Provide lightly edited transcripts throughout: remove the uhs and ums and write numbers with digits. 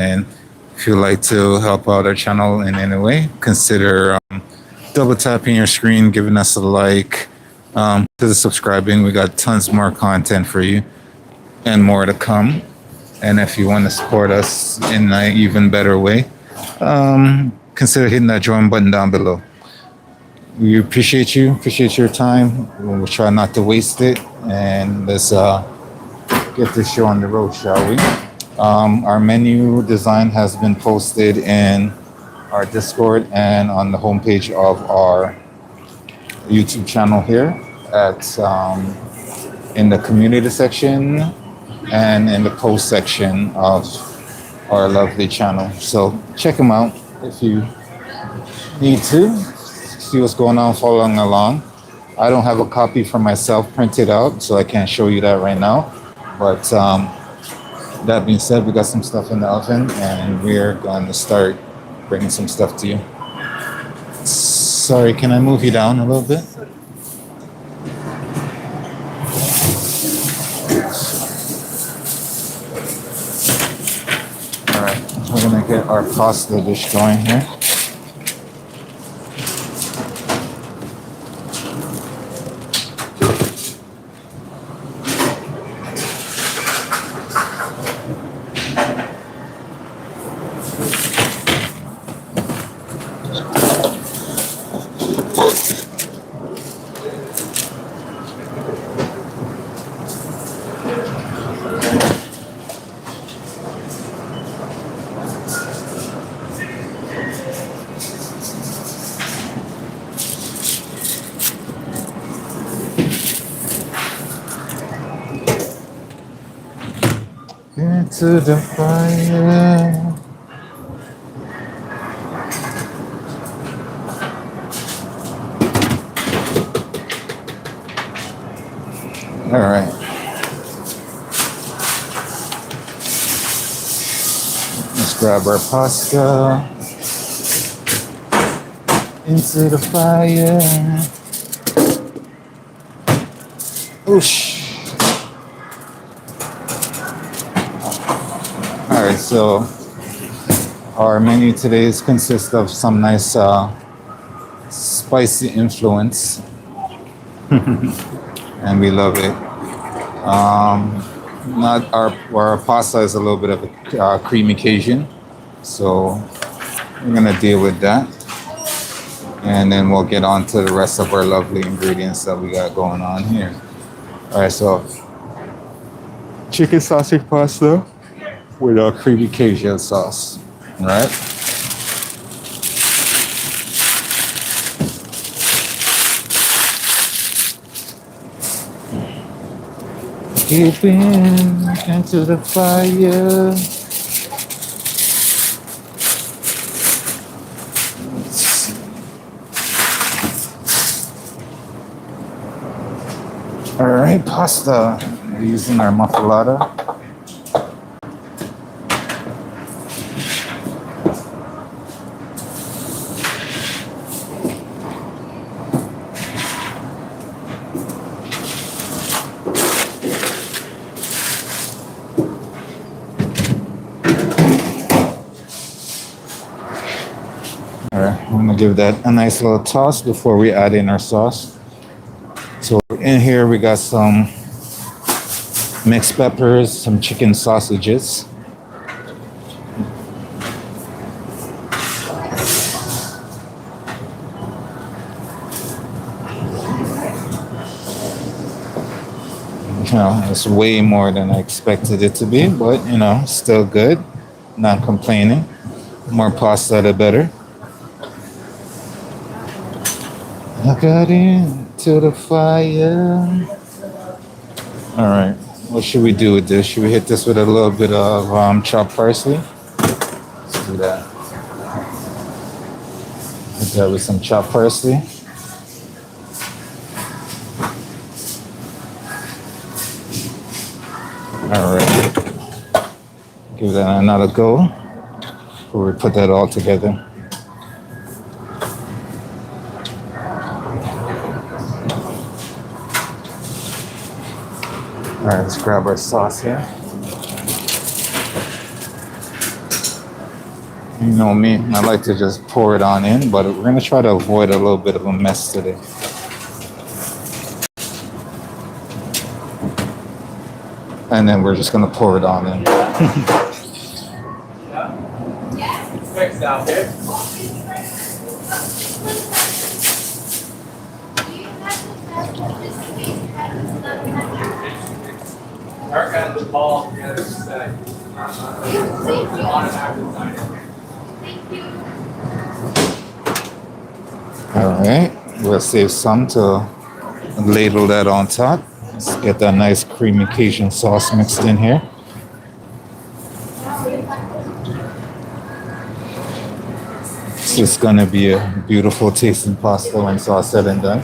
And if you'd like to help out our channel in any way, consider double tapping your screen, giving us a like, to the subscribing. We got tons more content for you and more to come. And if you want to support us in an even better way, consider hitting that join button down below. We appreciate you, appreciate your time. We'll try not to waste it. And let's get this show on the road, shall we? Our menu design has been posted in our Discord and on the homepage of our YouTube channel here at in the community section and in the post section of our lovely channel. So check them out if you need to see what's going on, following along. I don't have a copy for myself printed out, so I can't show you that right now. But that being said, we got some stuff in the oven and we're going to start bringing some stuff to you. Sorry, can I move you down a little bit? All right, we're gonna get our pasta dish going here. Into the fire. All right. Let's grab our pasta. Into the fire. Oosh. All right, so our menu today consists of some nice spicy influence, and we love it. Not our pasta is a little bit of a creamy Cajun, so we're gonna deal with that, and then we'll get on to the rest of our lovely ingredients that we got going on here. All right, so chicken sausage pasta with our creamy Cajun sauce, all right? Keep into the fire. All right, pasta. We're using our muffalata. I'm gonna give that a nice little toss before we add in our sauce. So in here we got some mixed peppers, some chicken sausages. You know, it's way more than I expected it to be, but you know, still good. Not complaining. More pasta, the better. I got into the fire. All right, what should we do with this? Should we hit this with a little bit of chopped parsley? Let's do that. Hit that with some chopped parsley. All right, give that another go before we put that all together. All right, let's grab our sauce here. You know me, I like to just pour it on in, but we're gonna try to avoid a little bit of a mess today. And then we're just gonna pour it on in. Fixed out here. Our kind of ball together today. All right, we'll save some to ladle that on top. Let's get that nice creamy Cajun sauce mixed in here. It's just gonna be a beautiful tasting pasta when it's all said and done.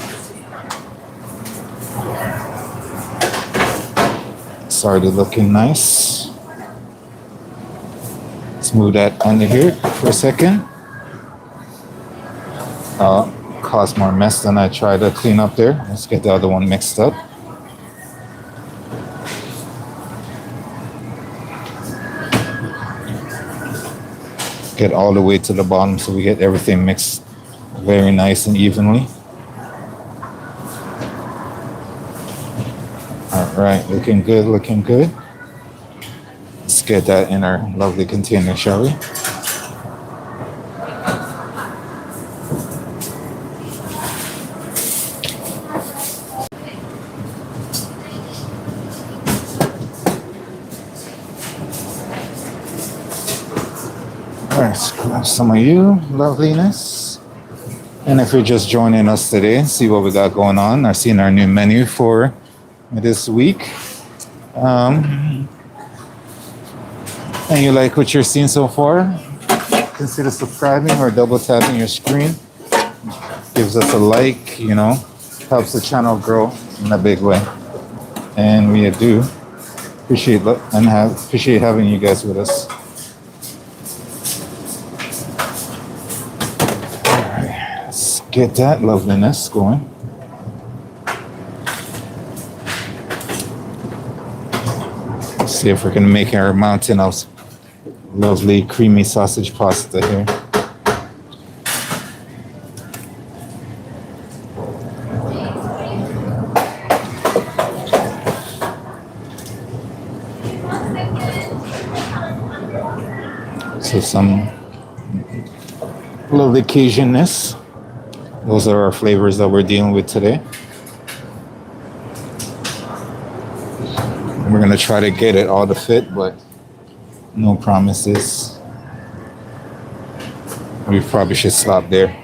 Started looking nice. Let's move that under here for a second. Caused more mess than I tried to clean up there. Let's get the other one mixed up. Get all the way to the bottom so we get everything mixed very nice and evenly. All right, looking good, looking good. Let's get that in our lovely container, shall we? All right, let's grab some of you, loveliness. And if you're just joining us today, see what we got going on. I've seen our new menu for this week. And you like what you're seeing so far, consider subscribing or double tapping your screen. Gives us a like, you know, helps the channel grow in a big way. And we do appreciate having you guys with us. Get that loveliness going. Let's see if we can make our mountain of lovely creamy sausage pasta here. So some lovely Cajunness. Those are our flavors that we're dealing with today. We're gonna try to get it all to fit, but no promises. We probably should stop there.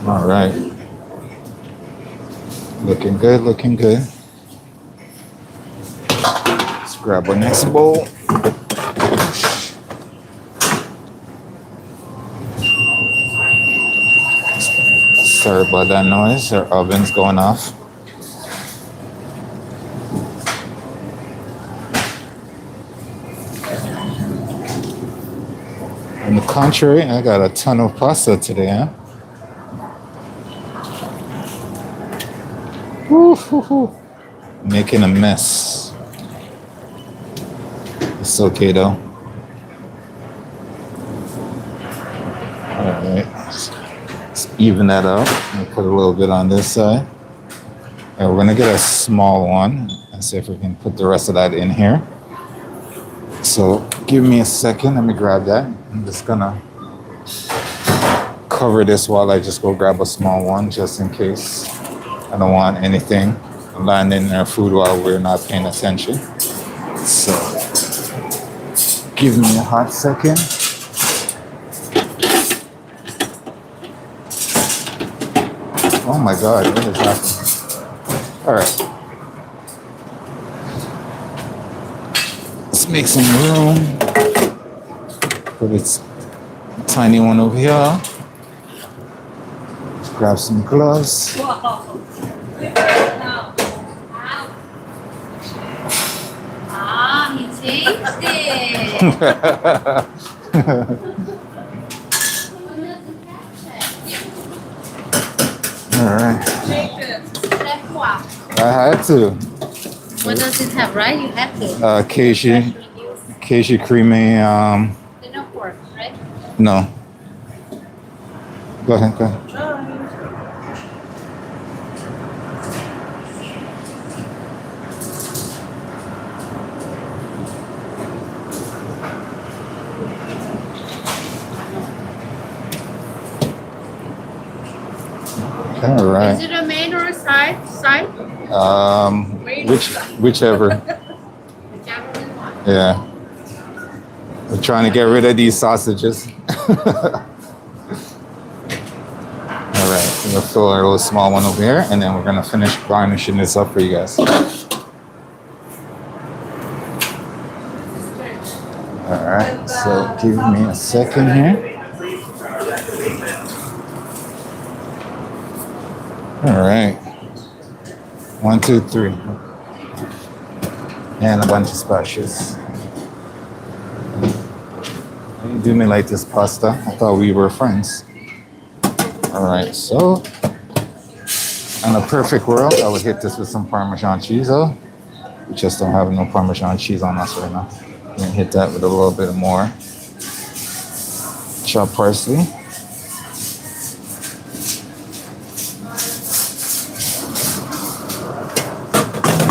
All right. Looking good, looking good. Grab our next bowl. Sorry about that noise. Our oven's going off. On the contrary, I got a ton of pasta today, huh? Woo-hoo-hoo. Making a mess. It's okay though. Alright, let's even that out. I'll put a little bit on this side. We're gonna get a small one and see if we can put the rest of that in here. So give me a second, let me grab that. I'm just gonna cover this while I just go grab a small one just in case. I don't want anything landing in our food while we're not paying attention. So give me a hot second. Oh my God, what is happening? All right. Let's make some room. Put this tiny one over here. Grab some gloves. Wow. He changed it. All right. I had to. What does it have, right? You have to. Cashew creamy. There's no pork, right? No. Go ahead. Go ahead. All right. Is it a main or a side? Whichever. Whichever you want. Yeah. We're trying to get rid of these sausages. All right. We'll fill our little small one over here, and then we're gonna finish garnishing this up for you guys. All right. So give me a second here. All right. 1, 2, 3. And a bunch of splashes. You do me like this pasta. I thought we were friends. All right, so in a perfect world, I would hit this with some Parmesan cheese. Oh, we just don't have no Parmesan cheese on us right now. We're gonna hit that with a little bit more chopped parsley.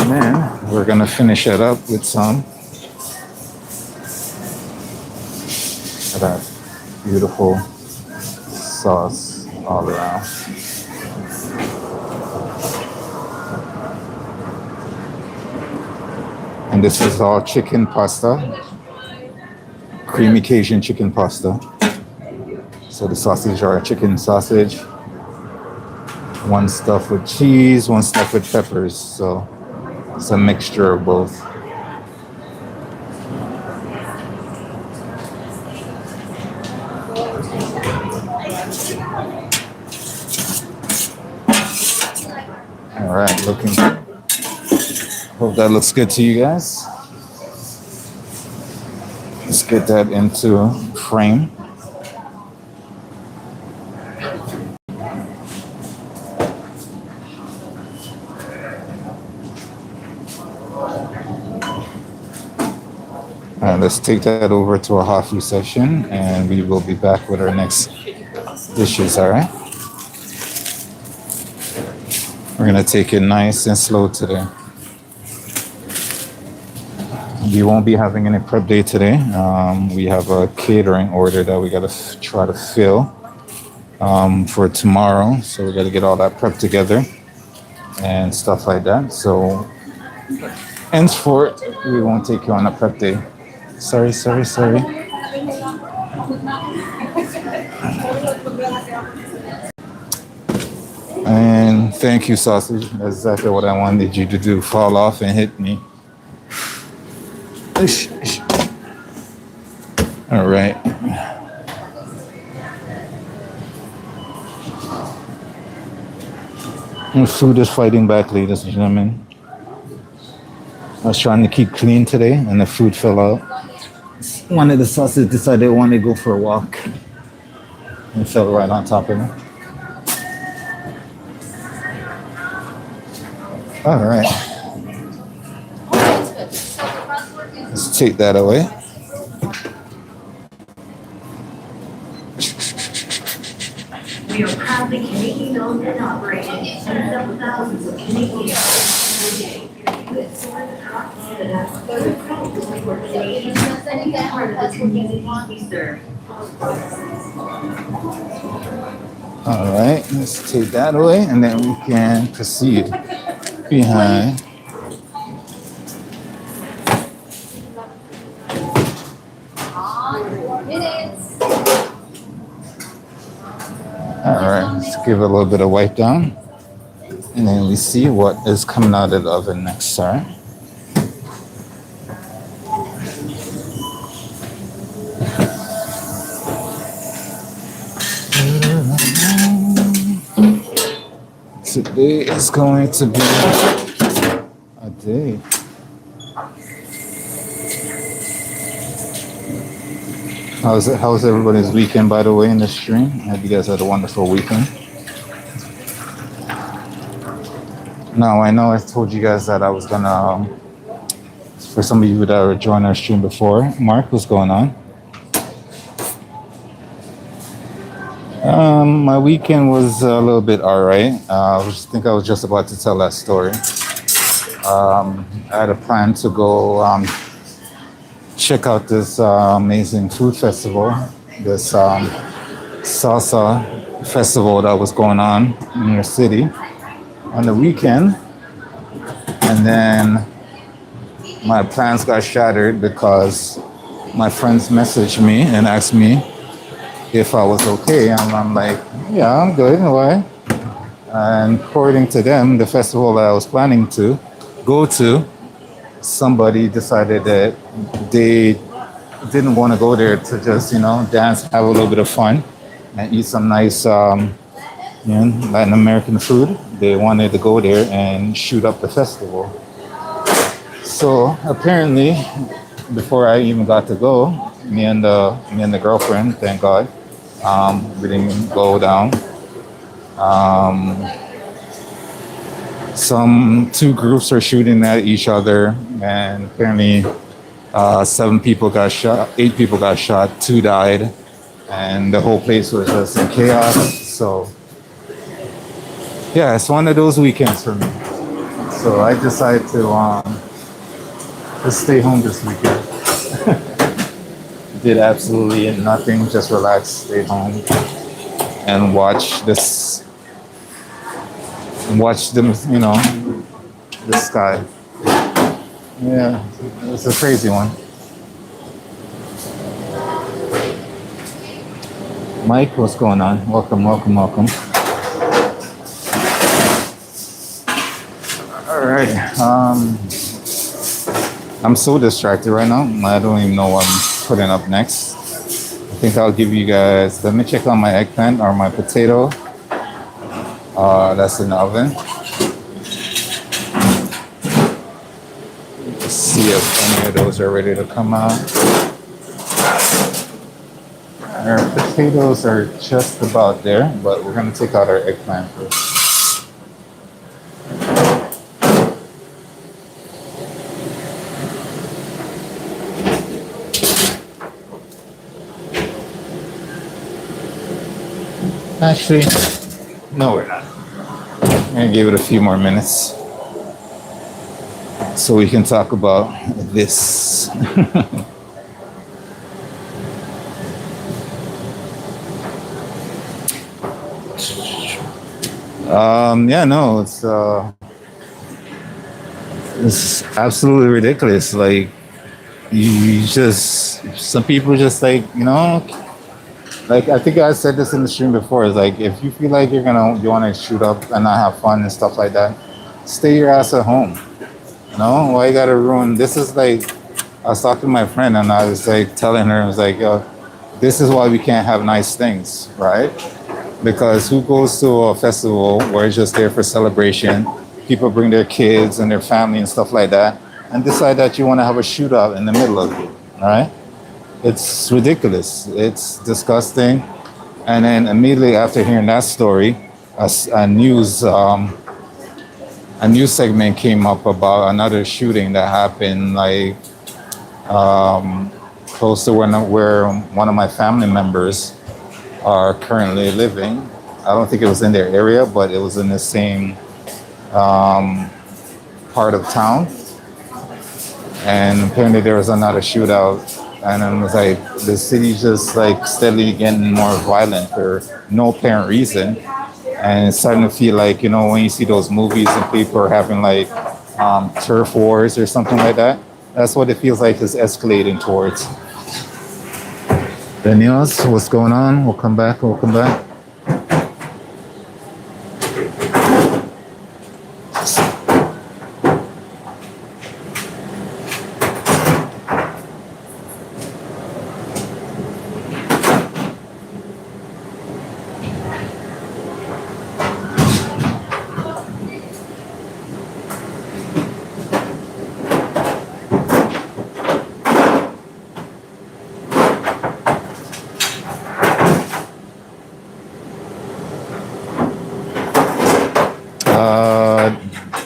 And then we're gonna finish it up with some of that beautiful sauce all around. And this is all chicken pasta, creamy Cajun chicken pasta. So the sausage are chicken sausage, one stuffed with cheese, one stuffed with peppers. So it's a mixture of both. All right, looking good. Hope that looks good to you guys. Let's get that into frame. Let's take that over to our hot food section, and we will be back with our next dishes, all right? We're gonna take it nice and slow today. We won't be having any prep day today. We have a catering order that we gotta try to fill for tomorrow. So we gotta get all that prep together and stuff like that. So henceforth, we won't take you on a prep day. Sorry. And thank you, sausage. That's exactly what I wanted you to do. Fall off and hit me. All right. The food is fighting back, ladies and gentlemen. I was trying to keep clean today, and the food fell out. One of the sausages decided they wanted to go for a walk, and fell right on top of me. All right. Let's take that away. We are proudly Canadian owned and operated and several thousands of Canadians every day. With Canada, we're proud to support Canadians and be part of the communities we serve. All right, let's take that away, and then we can proceed behind. All right, let's give it a little bit of wipe down, and then we see what is coming out of the oven next, all right? Today is going to be a day. How's everybody's weekend, by the way, in the stream? I hope you guys had a wonderful weekend. Now I know I told you guys that I was gonna, for some of you that were joining our stream before, Mark, what's going on? My weekend was a little bit alright. Think I was just about to tell that story. I had a plan to go check out this amazing food festival, this salsa festival that was going on in your city on the weekend. And then my plans got shattered because my friends messaged me and asked me if I was okay. And I'm like, yeah, I'm good. Why? And according to them, the festival that I was planning to go to, somebody decided that they didn't want to go there to just, dance, have a little bit of fun, and eat some nice Latin American food. They wanted to go there and shoot up the festival. So apparently, before I even got to go, me and the girlfriend, thank God, we didn't go down. Some two groups are shooting at each other, and apparently 7 people got shot, 8 people got shot, 2 died, and the whole place was just in chaos. So yeah, it's one of those weekends for me. So I decided to stay home this weekend. Did absolutely nothing, just relax, stay home, and watch them, the sky. Yeah, it's a crazy one. Mike, what's going on? Welcome, welcome, welcome. All right. I'm so distracted right now. I don't even know what I'm putting up next. I think I'll give you guys. Let me check on my eggplant or my potato. That's in the oven. Let's see if any of those are ready to come out. Our potatoes are just about there, but we're gonna take out our eggplant first. Actually, no, we're not. I'm gonna give it a few more minutes so we can talk about this. Yeah, no, it's absolutely ridiculous. Like you just some people just like like I think I said this in the stream before. It's like if you feel like you want to shoot up and not have fun and stuff like that, stay your ass at home. Why you gotta ruin? This is like I was talking to my friend and I was like telling her I was like, yo, this is why we can't have nice things, right? Because who goes to a festival where it's just there for celebration? People bring their kids and their family and stuff like that, and decide that you want to have a shootout in the middle of it, all right? It's ridiculous. It's disgusting. And then immediately after hearing that story, a news segment came up about another shooting that happened like close to where one of my family members are currently living. I don't think it was in their area, but it was in the same part of town. And apparently there was another shootout. And it was like the city's just like steadily getting more violent for no apparent reason. And it's starting to feel like, when you see those movies and people are having like turf wars or something like that, that's what it feels like is escalating towards. Daniels, what's going on? Welcome back, welcome back.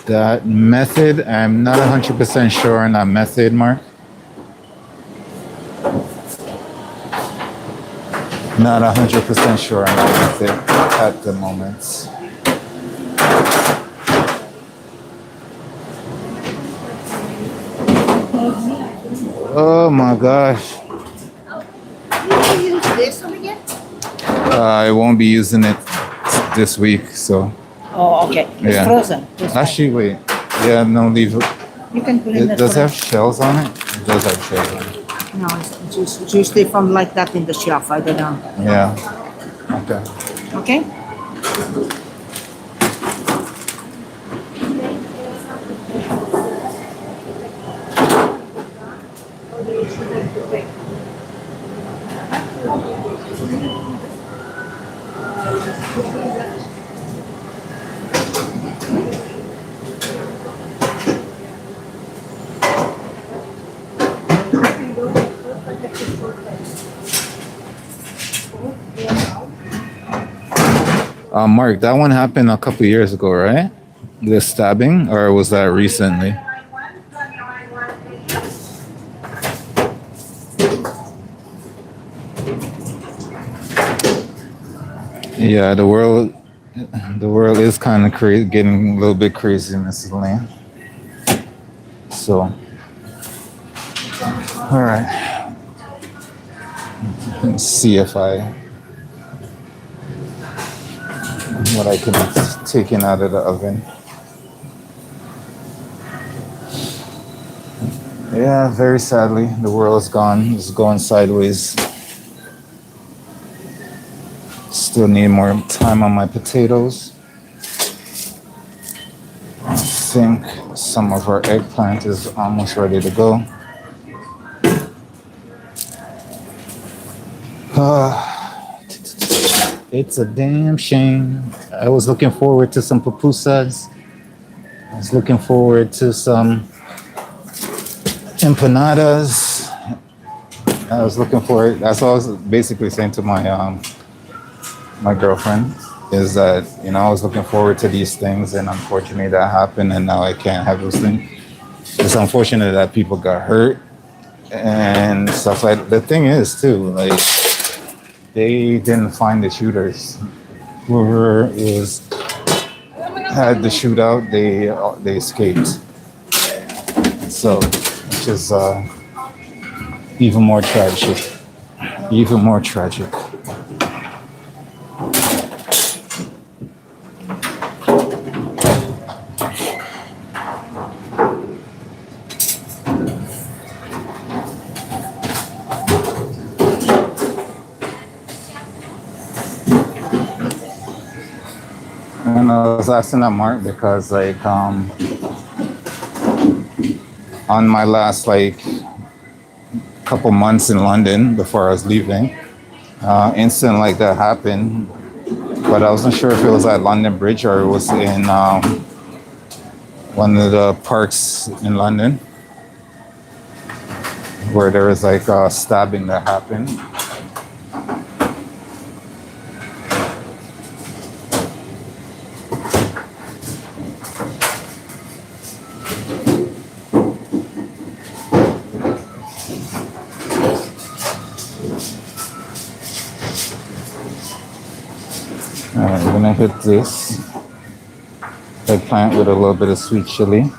that method. I'm not 100% sure on that method, Mark. Not 100% sure on that method at the moment. Oh my gosh. You use this one again? I won't be using it this week, so Oh, okay. It's yeah. frozen. This Actually, wait. Yeah, no, leave it. one. You can put in It the does have fridge. shells on it. It does have shells on it. No, it's usually from like that in the shelf. I don't know. Yeah. Okay. Okay? Mark, that one happened a couple years ago, right? The stabbing, or was that recently? Yeah, the world is kind of crazy, getting a little bit crazy, Mrs. Lane. So, all right. Let's see if what I can take in out of the oven. Yeah, very sadly, the world is gone. It's going sideways. Still need more time on my potatoes. I think some of our eggplant is almost ready to go. It's a damn shame. I was looking forward to some pupusas. I was looking forward to some empanadas. I was looking forward. That's what I was basically saying to my girlfriend, is that, you know, I was looking forward to these things, and unfortunately that happened, and now I can't have those things. It's unfortunate that people got hurt and stuff like. The thing is too, like, they didn't find the shooters. Whoever had the shootout, they escaped. So, which is even more tragic. Even more tragic. And I was asking that, Mark, because like on my last like couple months in London before I was leaving, incident like that happened, but I wasn't sure if it was at London Bridge or it was in one of the parks in London where there was like a stabbing that happened. Alright, we're gonna hit this eggplant with a little bit of sweet chili.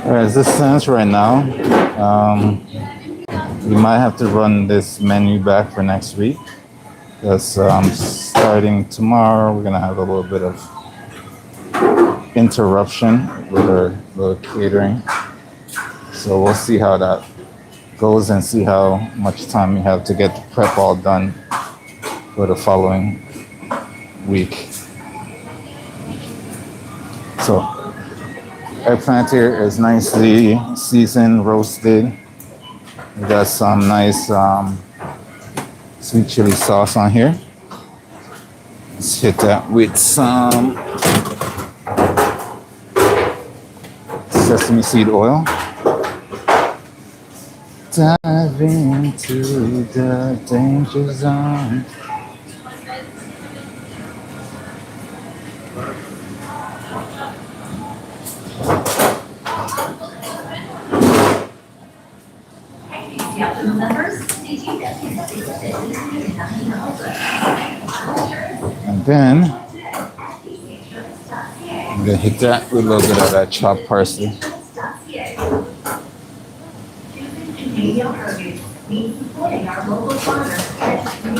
Alright, as this stands right now, we might have to run this menu back for next week, because starting tomorrow we're gonna have a little bit of interruption with our little catering. So we'll see how that goes and see how much time we have to get the prep all done for the following week. So Eggplant here is nicely seasoned, roasted. We got some nice sweet chili sauce on here. Let's hit that with some sesame seed oil. Dive into the danger zone. And then I'm gonna hit that with a little bit of that chopped parsley. Canadian produce means supporting our local farmers and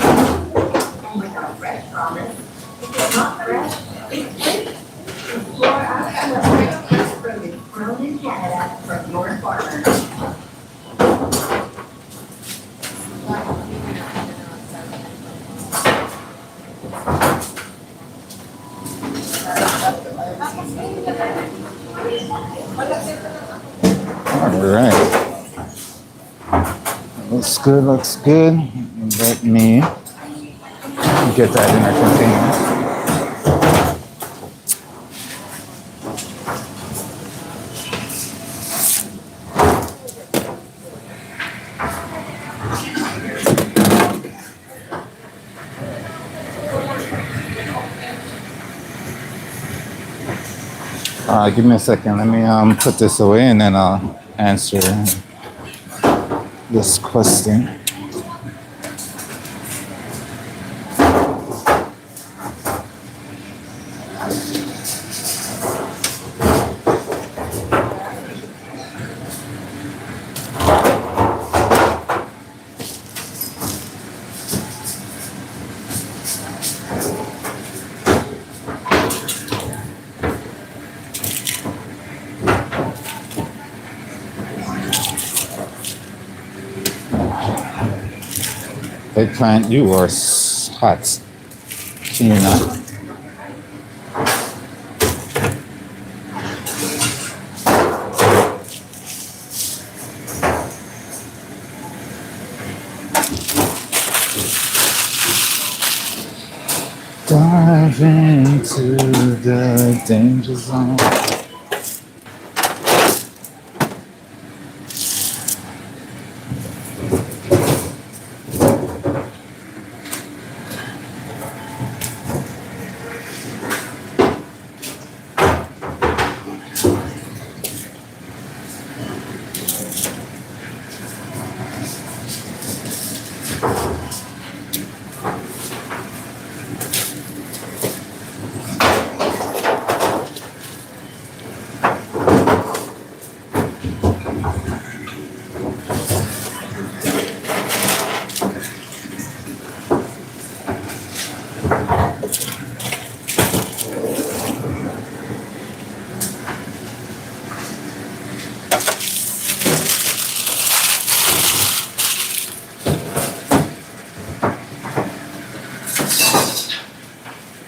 with our fresh promise. If it's not fresh, it's free. Explore our selection of fresh produce grown in Canada from your farmer. All right. Looks good, looks good. Let me get that in a container. Give me a second. Let me put this away and then I'll answer this question. Eggplant, you are hot. Can you not? Dive into the danger zone.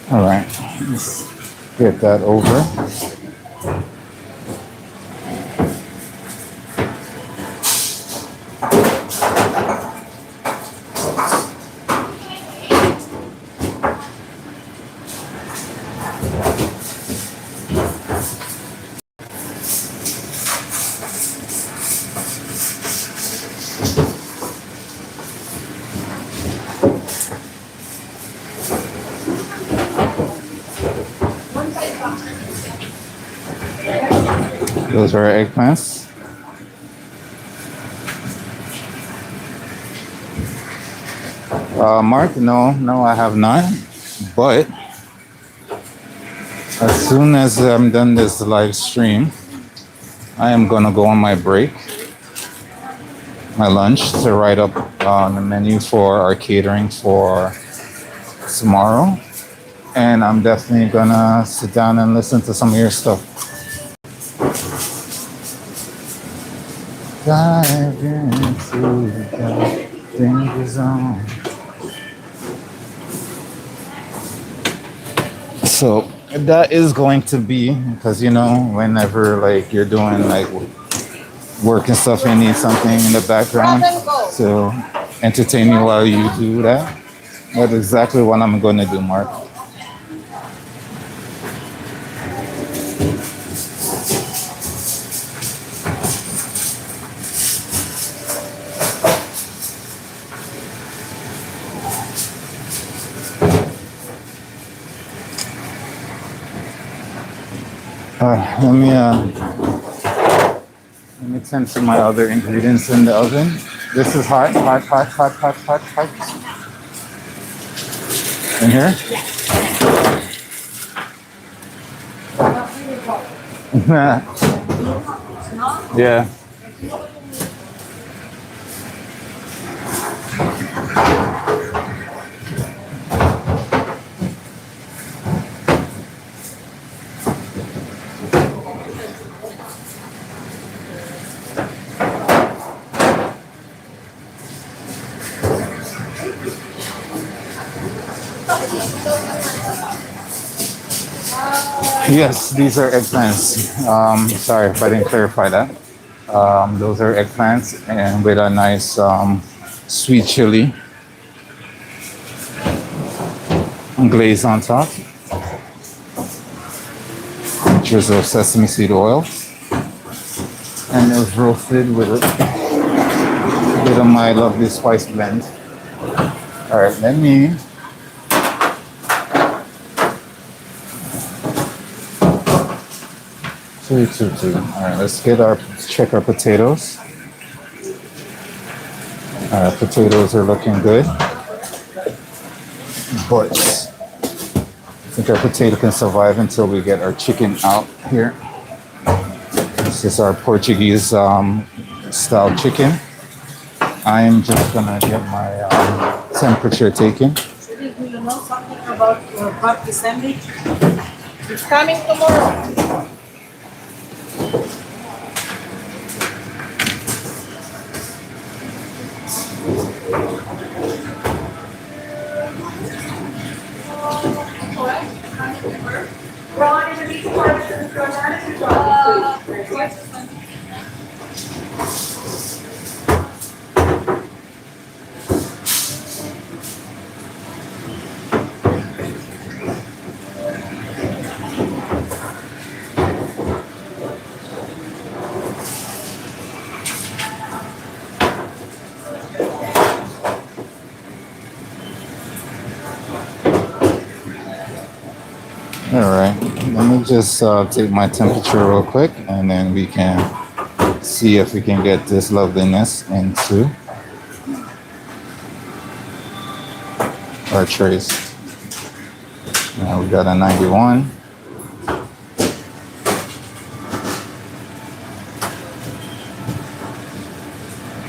All right, let's get that over. Those are our eggplants. Mark, no, I have not. But as soon as I'm done this live stream, I am gonna go on my break, my lunch, to write up the menu for our catering for tomorrow. And I'm definitely gonna sit down and listen to some of your stuff. Dive into the danger zone. So That is going to be because whenever like you're doing like work and stuff, you need something in the background to entertain you while you do that. That's exactly what I'm going to do, Mark. Let me tend to my other ingredients in the oven. This is hot, hot, hot, hot, hot, hot, hot. In here? Yeah. Yes, these are eggplants. Sorry if I didn't clarify that. Those are eggplants and with a nice sweet chili glaze on top. Drizzle of sesame seed oil. And it was roasted with a bit of my lovely spice blend. All right, let me two. All right, let's check our potatoes. All right, potatoes are looking good, but I think our potato can survive until we get our chicken out here. This is our Portuguese style chicken. I'm just gonna get my temperature taken. Do you know something about party sandwich? It's coming tomorrow. Ron, in the meantime, since you're not in the please. All right, let me just take my temperature real quick, and then we can see if we can get this loveliness into our trays. Now we got a 91.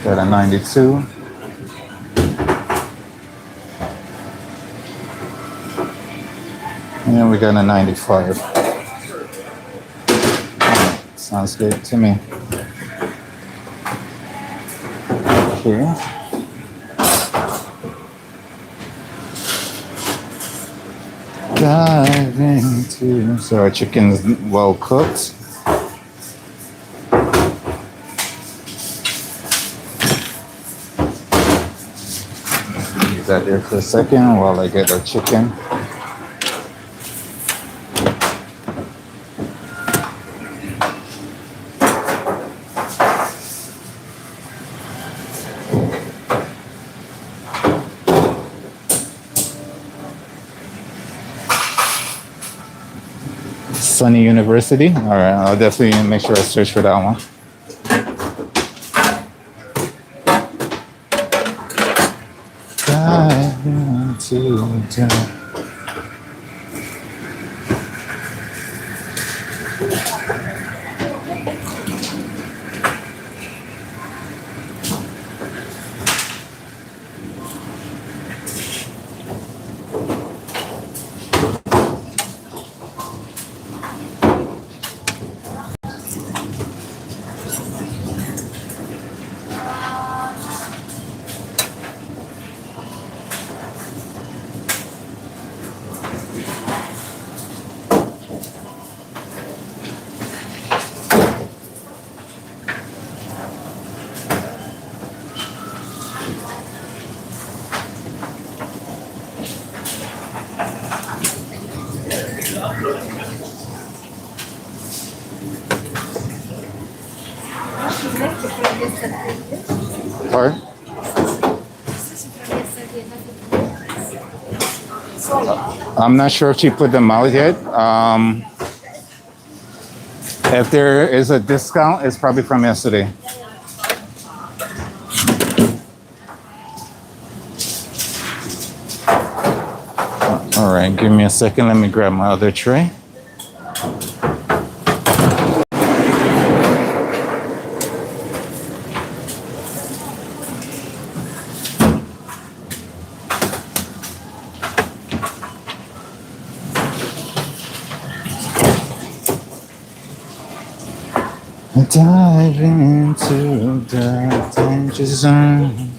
Got a 92. And we got a 95. Sounds good to me. Okay. Dive into. So our chicken's well cooked. Leave that there for a second while I get our chicken. Sunny University. All right, I'll definitely make sure I search for that one. Dive into dinner. Pardon? I'm not sure if she put them out yet. If there is a discount, it's probably from yesterday. All right, give me a second. Let me grab my other tray. Dive into the danger zone.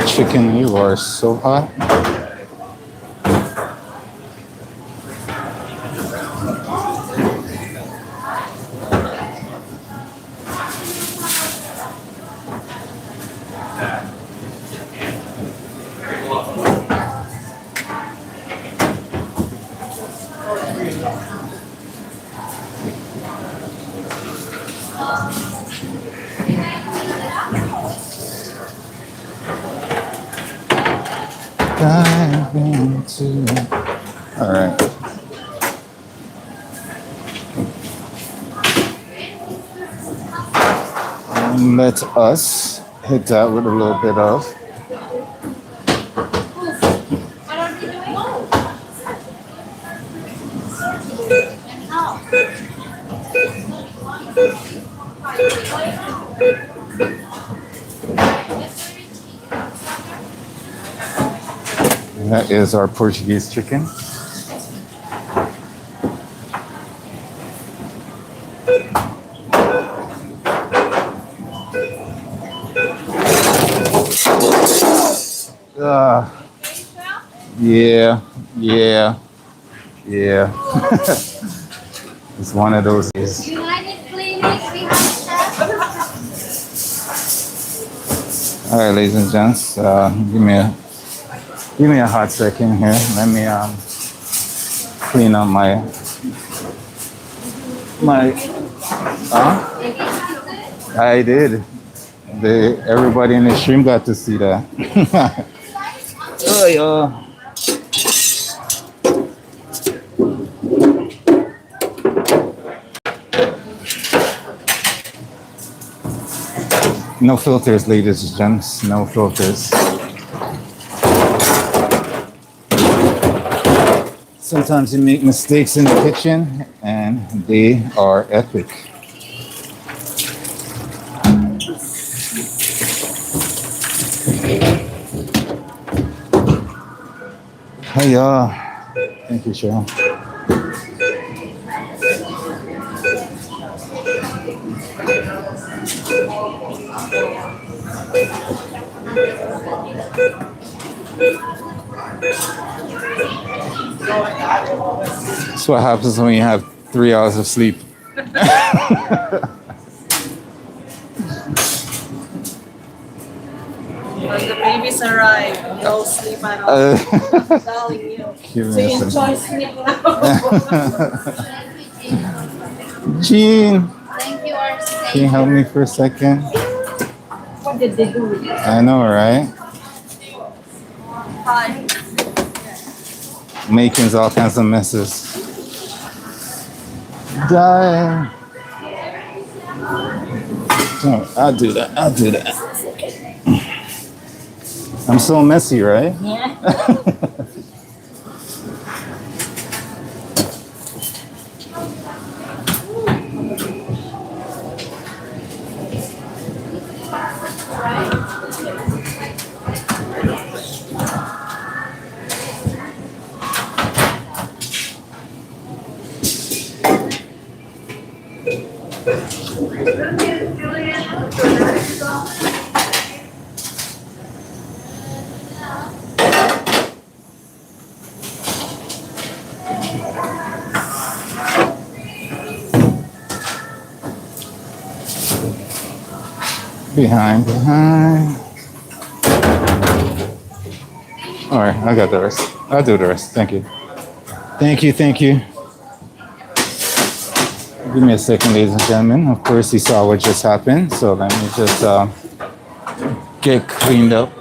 Chicken, you are so hot. Dive into. All right. And let us hit that with a little bit of. And that is our Portuguese chicken. Yeah. It's one of those days. You like it clean behind chef? All right, ladies and gents, give me a hot second here. Let me clean up my I did. Everybody in the stream got to see that. Oh yeah. No filters, ladies and gents. No filters. Sometimes you make mistakes in the kitchen, and they are epic. Hey, y'all. Thank you, Cheryl. That's what happens when you have 3 hours of sleep. When the babies arrive, no sleep at all. I'm telling you. So you enjoy sleep now. Jean, Thank you, our can you help me for a second? What did they do with you? I know, right? Hi. Making's all kinds of messes. Die. Oh, I'll do that. I'm so messy, right? Yeah. Behind. All right, I got the rest. I'll do the rest. Thank you. Thank you. Give me a second, ladies and gentlemen. Of course, you saw what just happened, so let me just get cleaned up.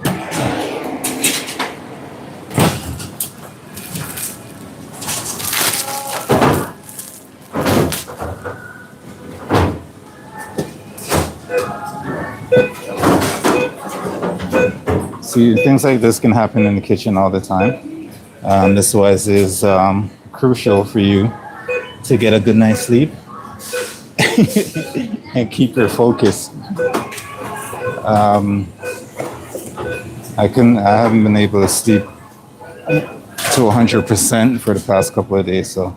See, things like this can happen in the kitchen all the time. This was is crucial for you to get a good night's sleep and keep your focus. I haven't been able to sleep to 100% for the past couple of days, so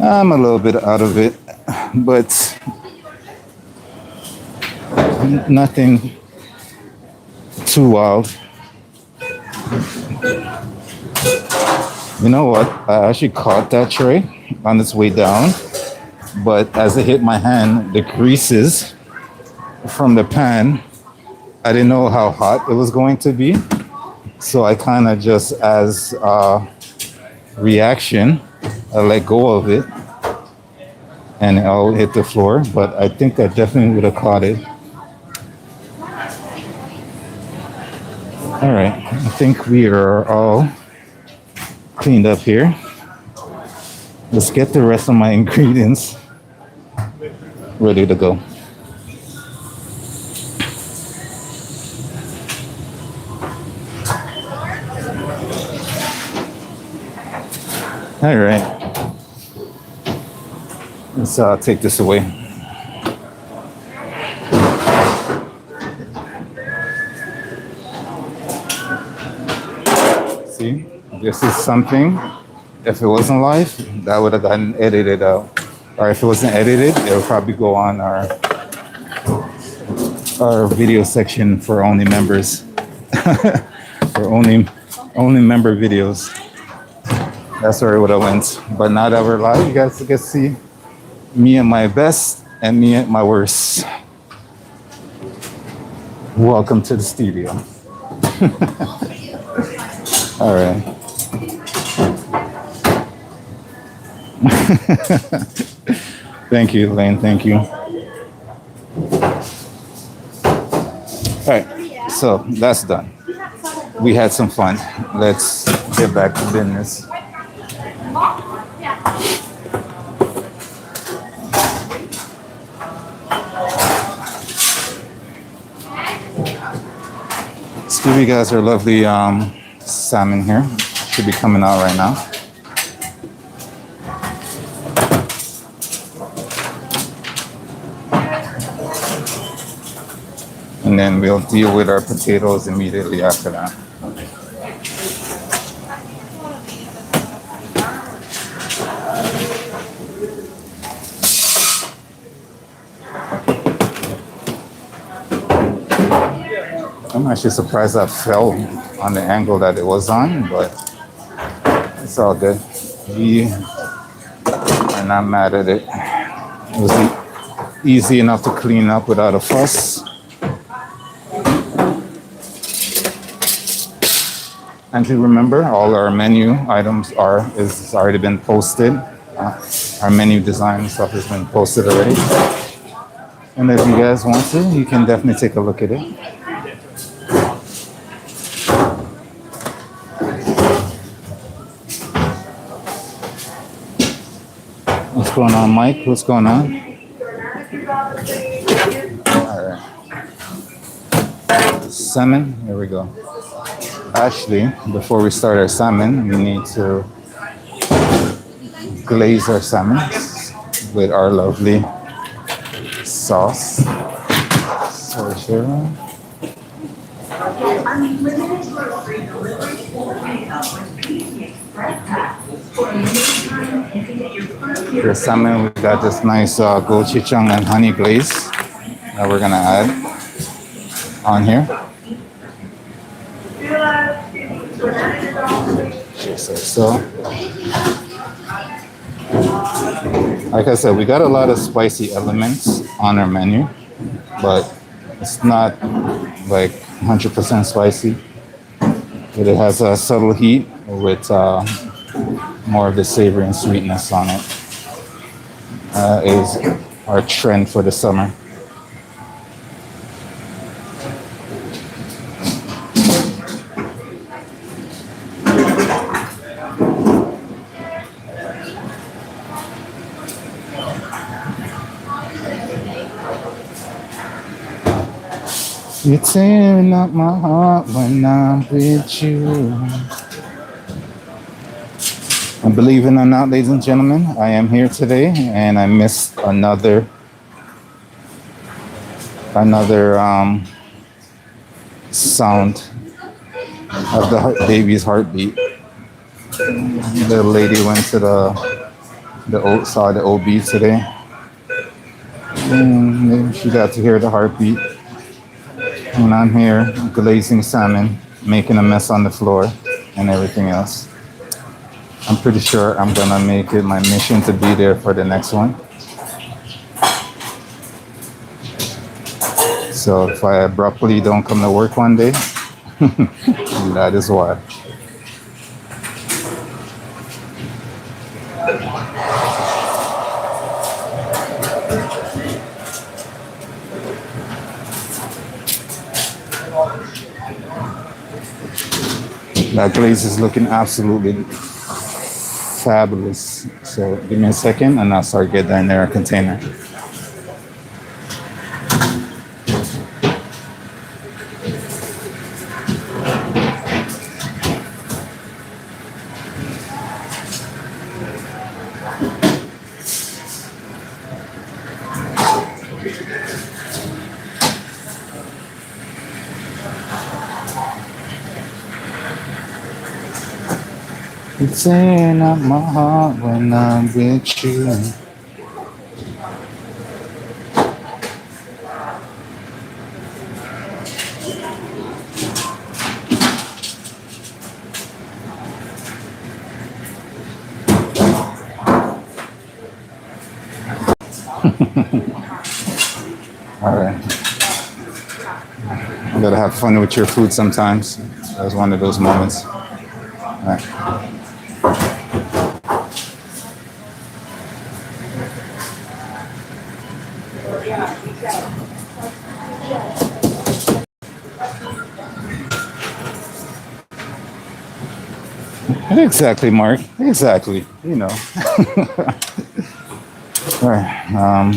I'm a little bit out of it, but nothing too wild. You know what? I actually caught that tray on its way down, but as it hit my hand, the greases from the pan, I didn't know how hot it was going to be. So I kind of just, as a reaction, I let go of it and it all hit the floor. But I think I definitely would have caught it. All right, I think we are all cleaned up here. Let's get the rest of my ingredients ready to go. All right, let's take this away. See, this is something, if it wasn't live, that would have gotten edited out. Or if it wasn't edited, it would probably go on our video section for only members. For only member videos. That's where it would have went. But now that we're live, you guys can see me at my best and me at my worst. Welcome to the studio. All right. Thank you, Lane. Thank you. All right. So that's done. We had some fun. Let's get back to business. Let's give you guys our lovely salmon here. Should be coming out right now. And then we'll deal with our potatoes immediately after that. I'm actually surprised that fell on the angle that it was on, but it's all good. We are not mad at it. It was easy enough to clean up without a fuss. And to remember, all our menu items is already been posted. Our menu design stuff has been posted already. And if you guys want to, you can definitely take a look at it. What's going on, Mike? What's going on? All right. Salmon, here we go. Actually, before we start our salmon, we need to glaze our salmon with our lovely sauce. So sure. Unlimited grocery delivery for pickup with PC Express Pass. For a limited time, you can get your first For salmon, we got this nice gochujang and honey glaze that we're gonna add on here. Just like so. Like I said, we got a lot of spicy elements on our menu, but it's not like 100% spicy. But it has a subtle heat with more of the savory and sweetness on it. Is our trend for the summer. You're tearing up my heart when I'm with you. And believe it or not, ladies and gentlemen, I am here today and I missed another sound of the baby's heartbeat. The lady went to saw the OB today. And she got to hear the heartbeat. And I'm here glazing salmon, making a mess on the floor and everything else. I'm pretty sure I'm gonna make it my mission to be there for the next one. So if I abruptly don't come to work one day, that is why. That glaze is looking absolutely fabulous. So give me a second and I'll start getting that in their container. It's tearing up my heart when I'm with you. All right. You gotta have fun with your food sometimes. That was one of those moments. All right. Exactly, Mark. Exactly. You know. All right.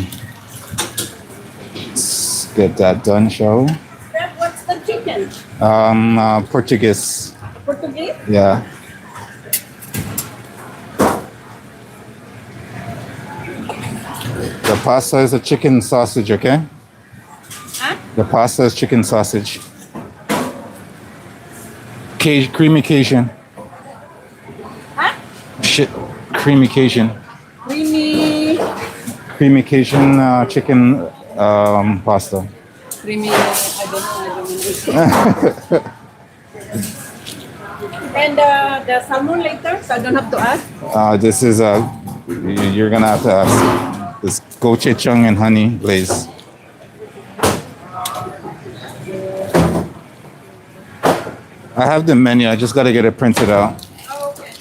Let's get that done, shall we? Chef, what's the chicken? Portuguese. Portuguese? Yeah. The pasta is a chicken sausage, okay? Huh? The pasta is chicken sausage. Creamy Cajun. Huh? Shit. Creamy Cajun. Creamy Cajun chicken pasta. Creamy, I don't know. And the salmon later, so I don't have to ask? This is you're gonna have to ask. This gochujang and honey glaze. I have the menu. I just gotta get it printed out. Oh, okay.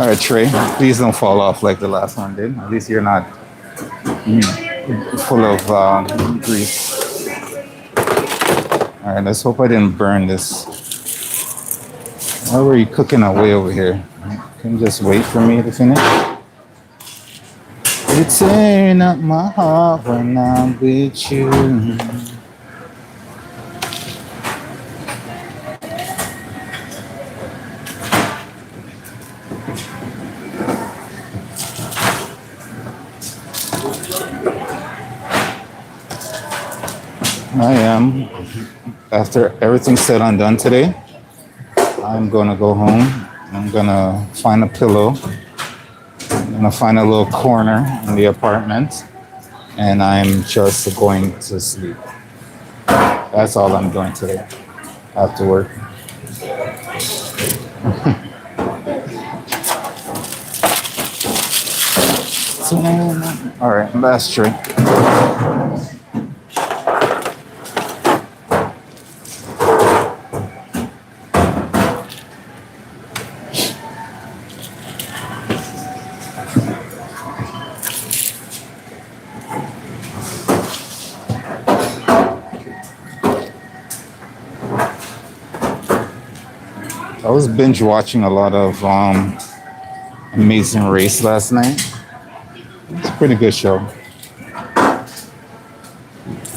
All right, Trey, please don't fall off like the last one did. At least you're not full of grease. All right, let's hope I didn't burn this. Why were you cooking away over here? Can you just wait for me to finish? It's tearing up my heart when I'm with you. I am. After everything's said and done today, I'm gonna go home. I'm gonna find a pillow. I'm gonna find a little corner in the apartment, and I'm just going to sleep. That's all I'm doing today after work. All right, last drink. I was binge watching a lot of Amazing Race last night. It's a pretty good show. I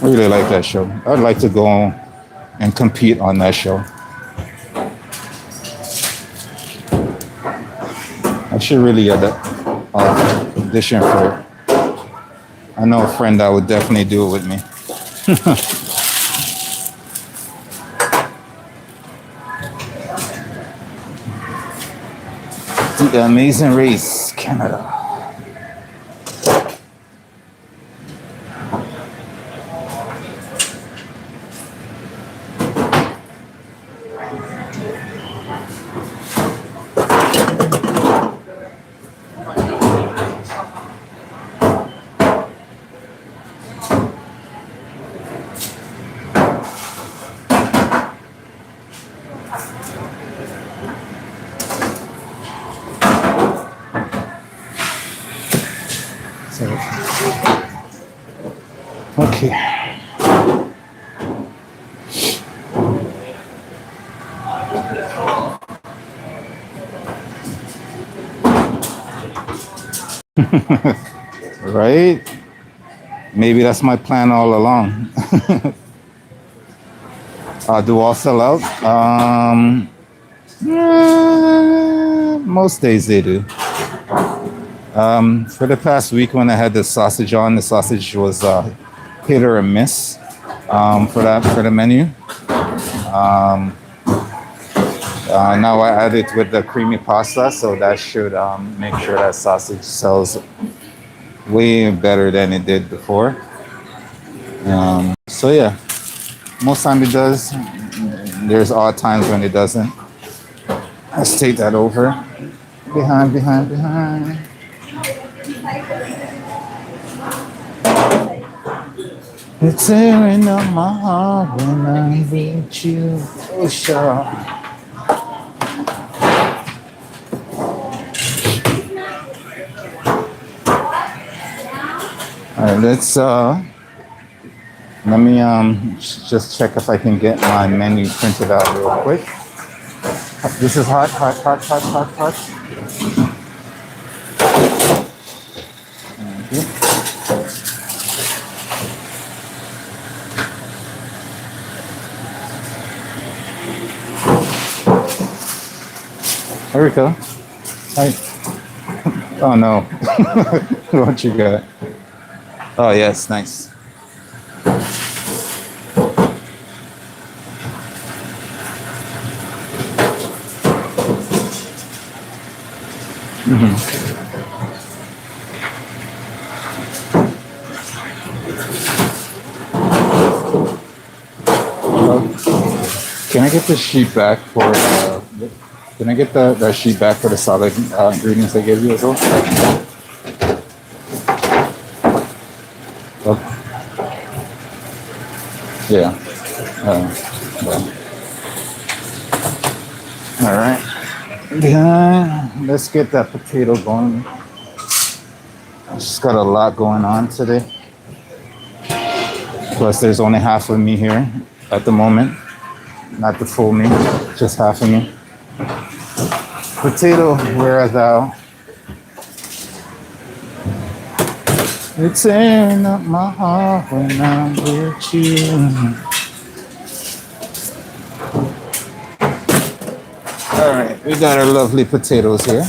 really like that show. I'd like to go and compete on that show. I should really get that audition for it. I know a friend that would definitely do it with me. The Amazing Race, Canada. Okay. Right? Maybe that's my plan all along. Do all sell out? Most days they do. For the past week when I had the sausage on, the sausage was hit or a miss for the menu. Now I add it with the creamy pasta, so that should make sure that sausage sells way better than it did before. So yeah, most time it does. There's odd times when it doesn't. Let's take that over. Behind. It's tearing up my heart when I'm with you. Oh, sure. All right, let me just check if I can get my menu printed out real quick. This is hot. Thank you. There we go. Hi. Oh no. What you got? Oh yes, nice. Can I get the sheet back for? Can I get the sheet back for the solid ingredients I gave you as well? Oh. Yeah. All right. Yeah. Let's get that potato going. I just got a lot going on today. Plus, there's only half of me here at the moment. Not the full me, just half of me. Potato, where art thou? You're tearing up my heart when I'm with you. All right, we got our lovely potatoes here.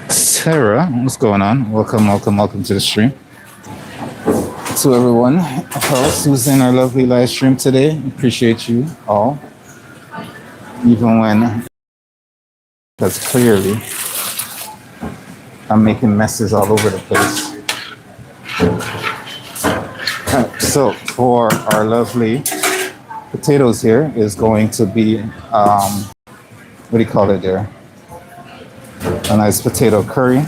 Sarah, what's going on? Welcome, welcome, welcome to the stream. To everyone else who's in our lovely live stream today, appreciate you all. Even when, because clearly I'm making messes all over the place. So for our lovely potatoes here is going to be, what do you call it there? A nice potato curry.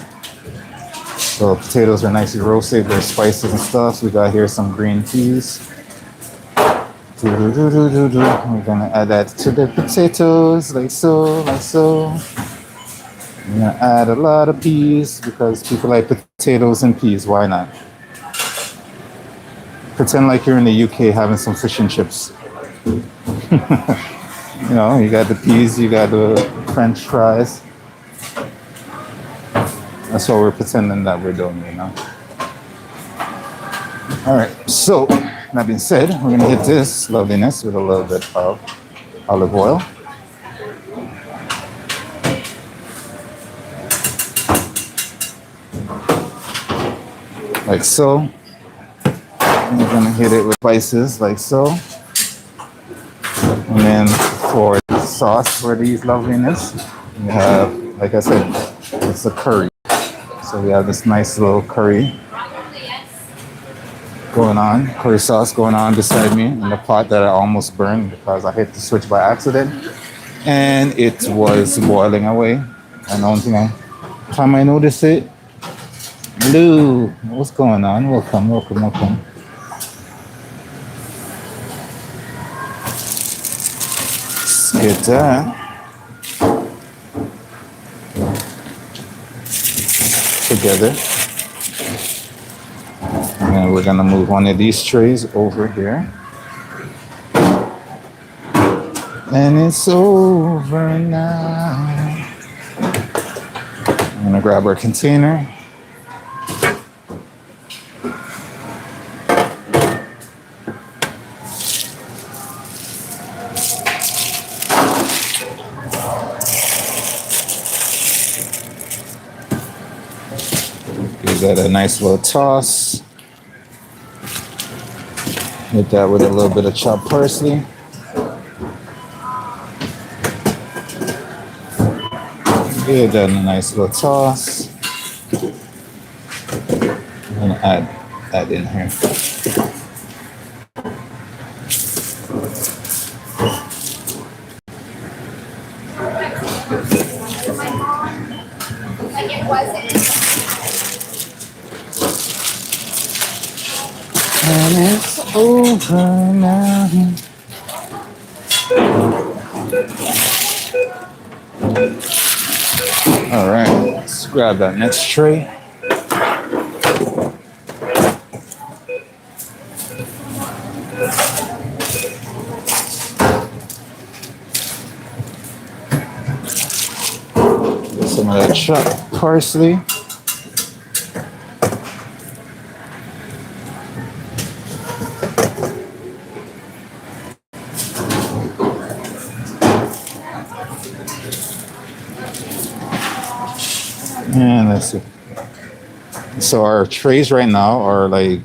So potatoes are nicely roasted, there's spices and stuff. So we got here some green peas. We're gonna add that to the potatoes, like so, like so. We're gonna add a lot of peas because people like potatoes and peas. Why not? Pretend like you're in the UK having some fish and chips. You know, you got the peas, you got the French fries. That's what we're pretending that we're doing, you know. All right, so that being said, we're gonna hit this loveliness with a little bit of olive oil. Like so. And we're gonna hit it with spices like so. And then for the sauce for these loveliness, we have, like I said, it's a curry. So we have this nice little curry going on, curry sauce going on beside me in the pot that I almost burned because I hit the switch by accident and it was boiling away. And the only time I noticed it, Lou, what's going on? Welcome, welcome, welcome. Let's get that together. And we're gonna move one of these trays over here. And it's over now. I'm gonna grab our container. Give that a nice little toss. Hit that with a little bit of chopped parsley. Give that a nice little toss. I'm gonna add that in here. Like it wasn't. And it's over now. All right, let's grab that next tray. Get some of that chopped parsley. And let's see. So our trays right now are like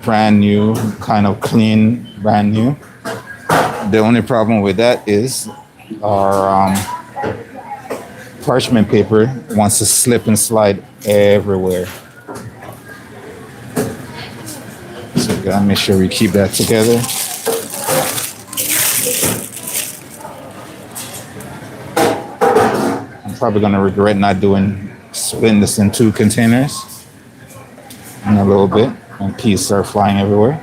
brand new, kind of clean, brand new. The only problem with that is our parchment paper wants to slip and slide everywhere. So we gotta make sure we keep that together. I'm probably gonna regret not splitting this in 2 containers in a little bit, and peas start flying everywhere.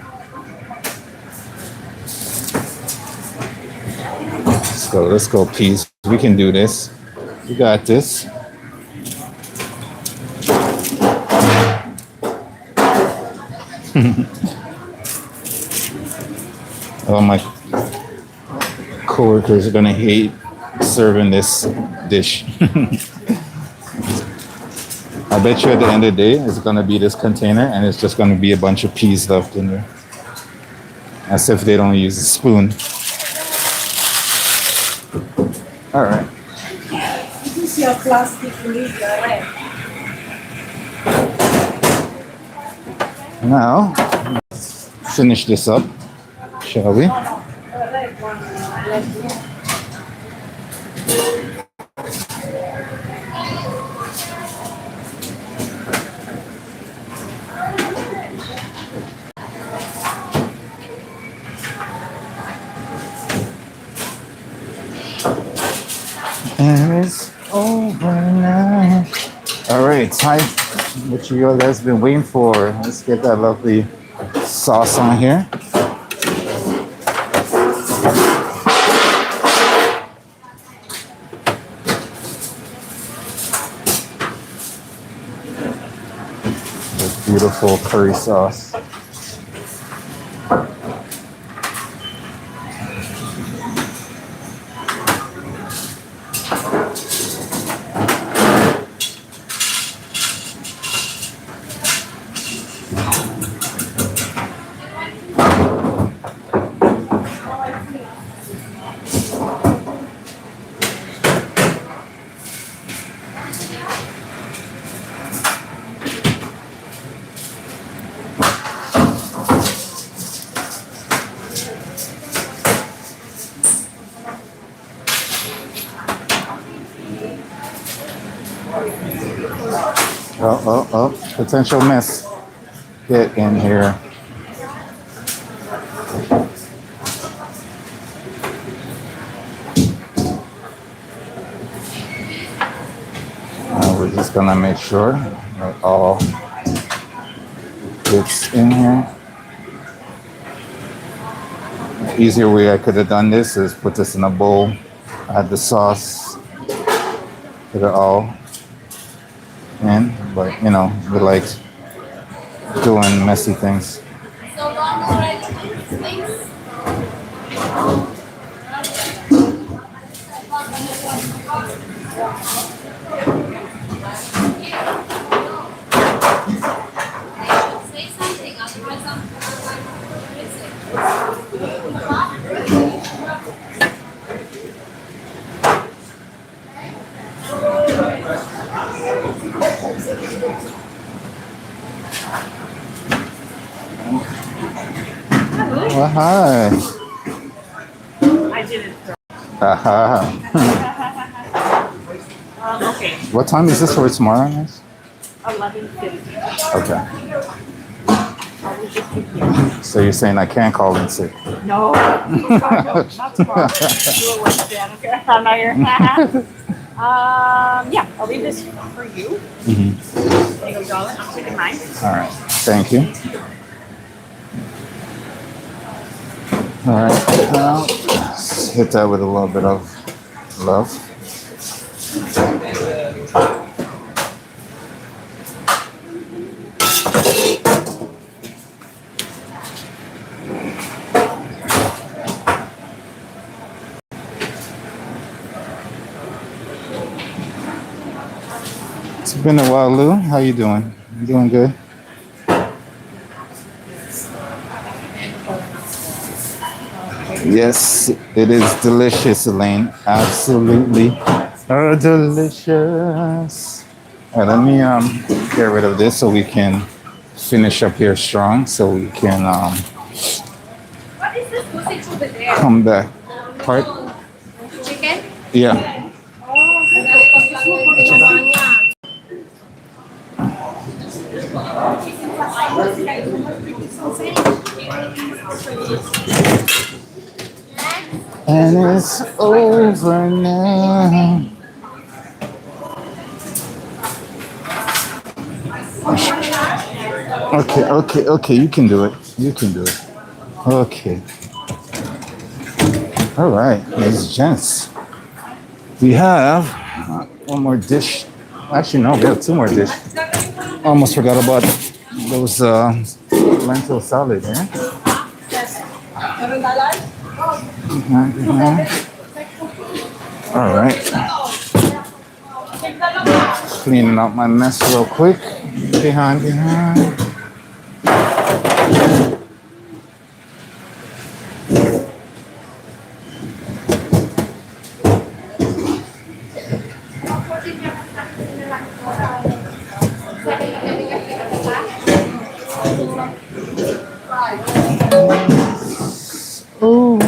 Let's go peas. We can do this. We got this. All my coworkers are gonna hate serving this dish. I bet you at the end of the day, it's gonna be this container, and it's just gonna be a bunch of peas left in there. As if they don't use a spoon. All right. This is your plastic lid, right? Now, let's finish this up, shall we? And it's over now. All right, time. What you guys been waiting for? Let's get that lovely sauce on here. The beautiful curry sauce. Oh, potential mess. Get in here. We're just gonna make sure that all gets in here. The easier way I could have done this is put this in a bowl, add the sauce, put it all in, but you know, we like doing messy things. So long already, please. Say something, otherwise I'm Well, hi. I did it. Aha. Okay, What time is this for tomorrow, miss? 11:50. Okay. I will just be here. So you're saying I can't call in sick? No, not tomorrow. Do it Wednesday. I don't care. I'm not here. Yeah, I'll leave this for you. There you go, darling. I'm taking mine. All right. Thank you. All right. Now, let's hit that with a little bit of love. It's been a while, Lou. How you doing? You doing good? Yes, it is delicious, Elaine. Absolutely delicious. All right, let me get rid of this so we can finish up here strong. So we can What is this sausage over there? come back. Part? Chicken? Yeah. And it's over now. Okay. You can do it. You can do it. Okay. All right, ladies and gents. We have one more dish. Actually, no, we have two more dishes. Almost forgot about those lentil salad, eh? All right. Cleaning up my mess real quick. Behind. Oh.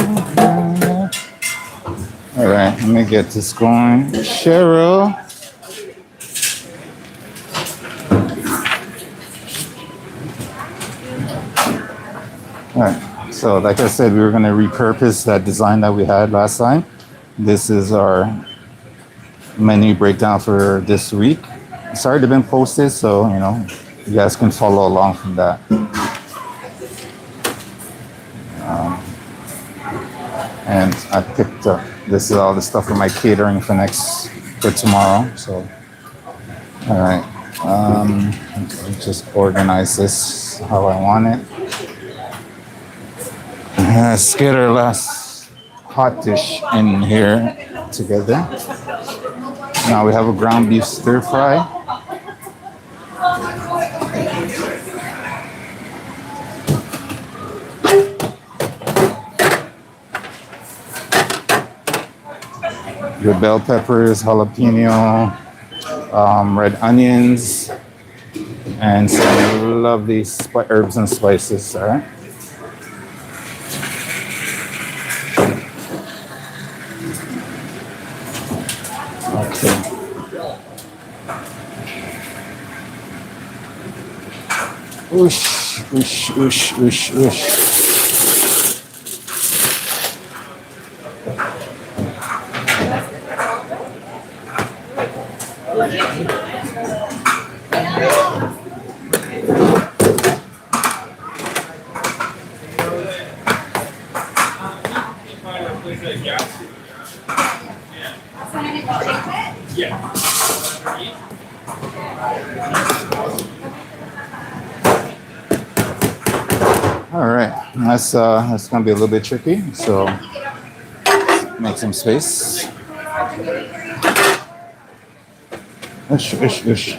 All right, let me get this going. Cheryl. All right. So, like I said, we were going to repurpose that design that we had last time. This is our menu breakdown for this week. It's already been posted, so you guys can follow along from that. And I picked up, this is all the stuff for my catering for tomorrow. So, all right. Just organize this how I want it. Let's get our last hot dish in here together. Now we have a ground beef stir fry. Your bell peppers, jalapeno, red onions, and some lovely herbs and spices. All right. Okay. Whoosh, whoosh, whoosh, whoosh, whoosh. All right, that's gonna be a little bit tricky. So make some space. Ish, ish, ish.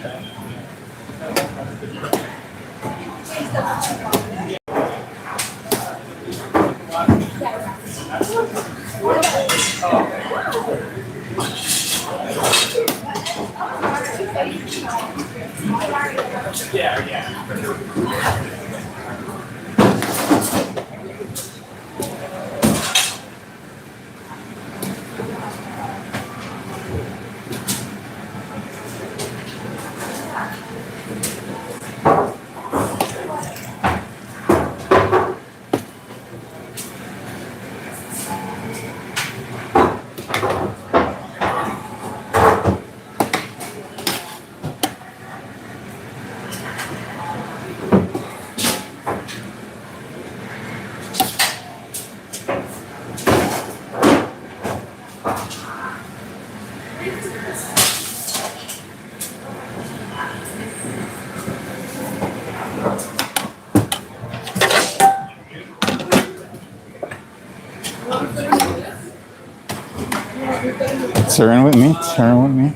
Turn with me, turn with me.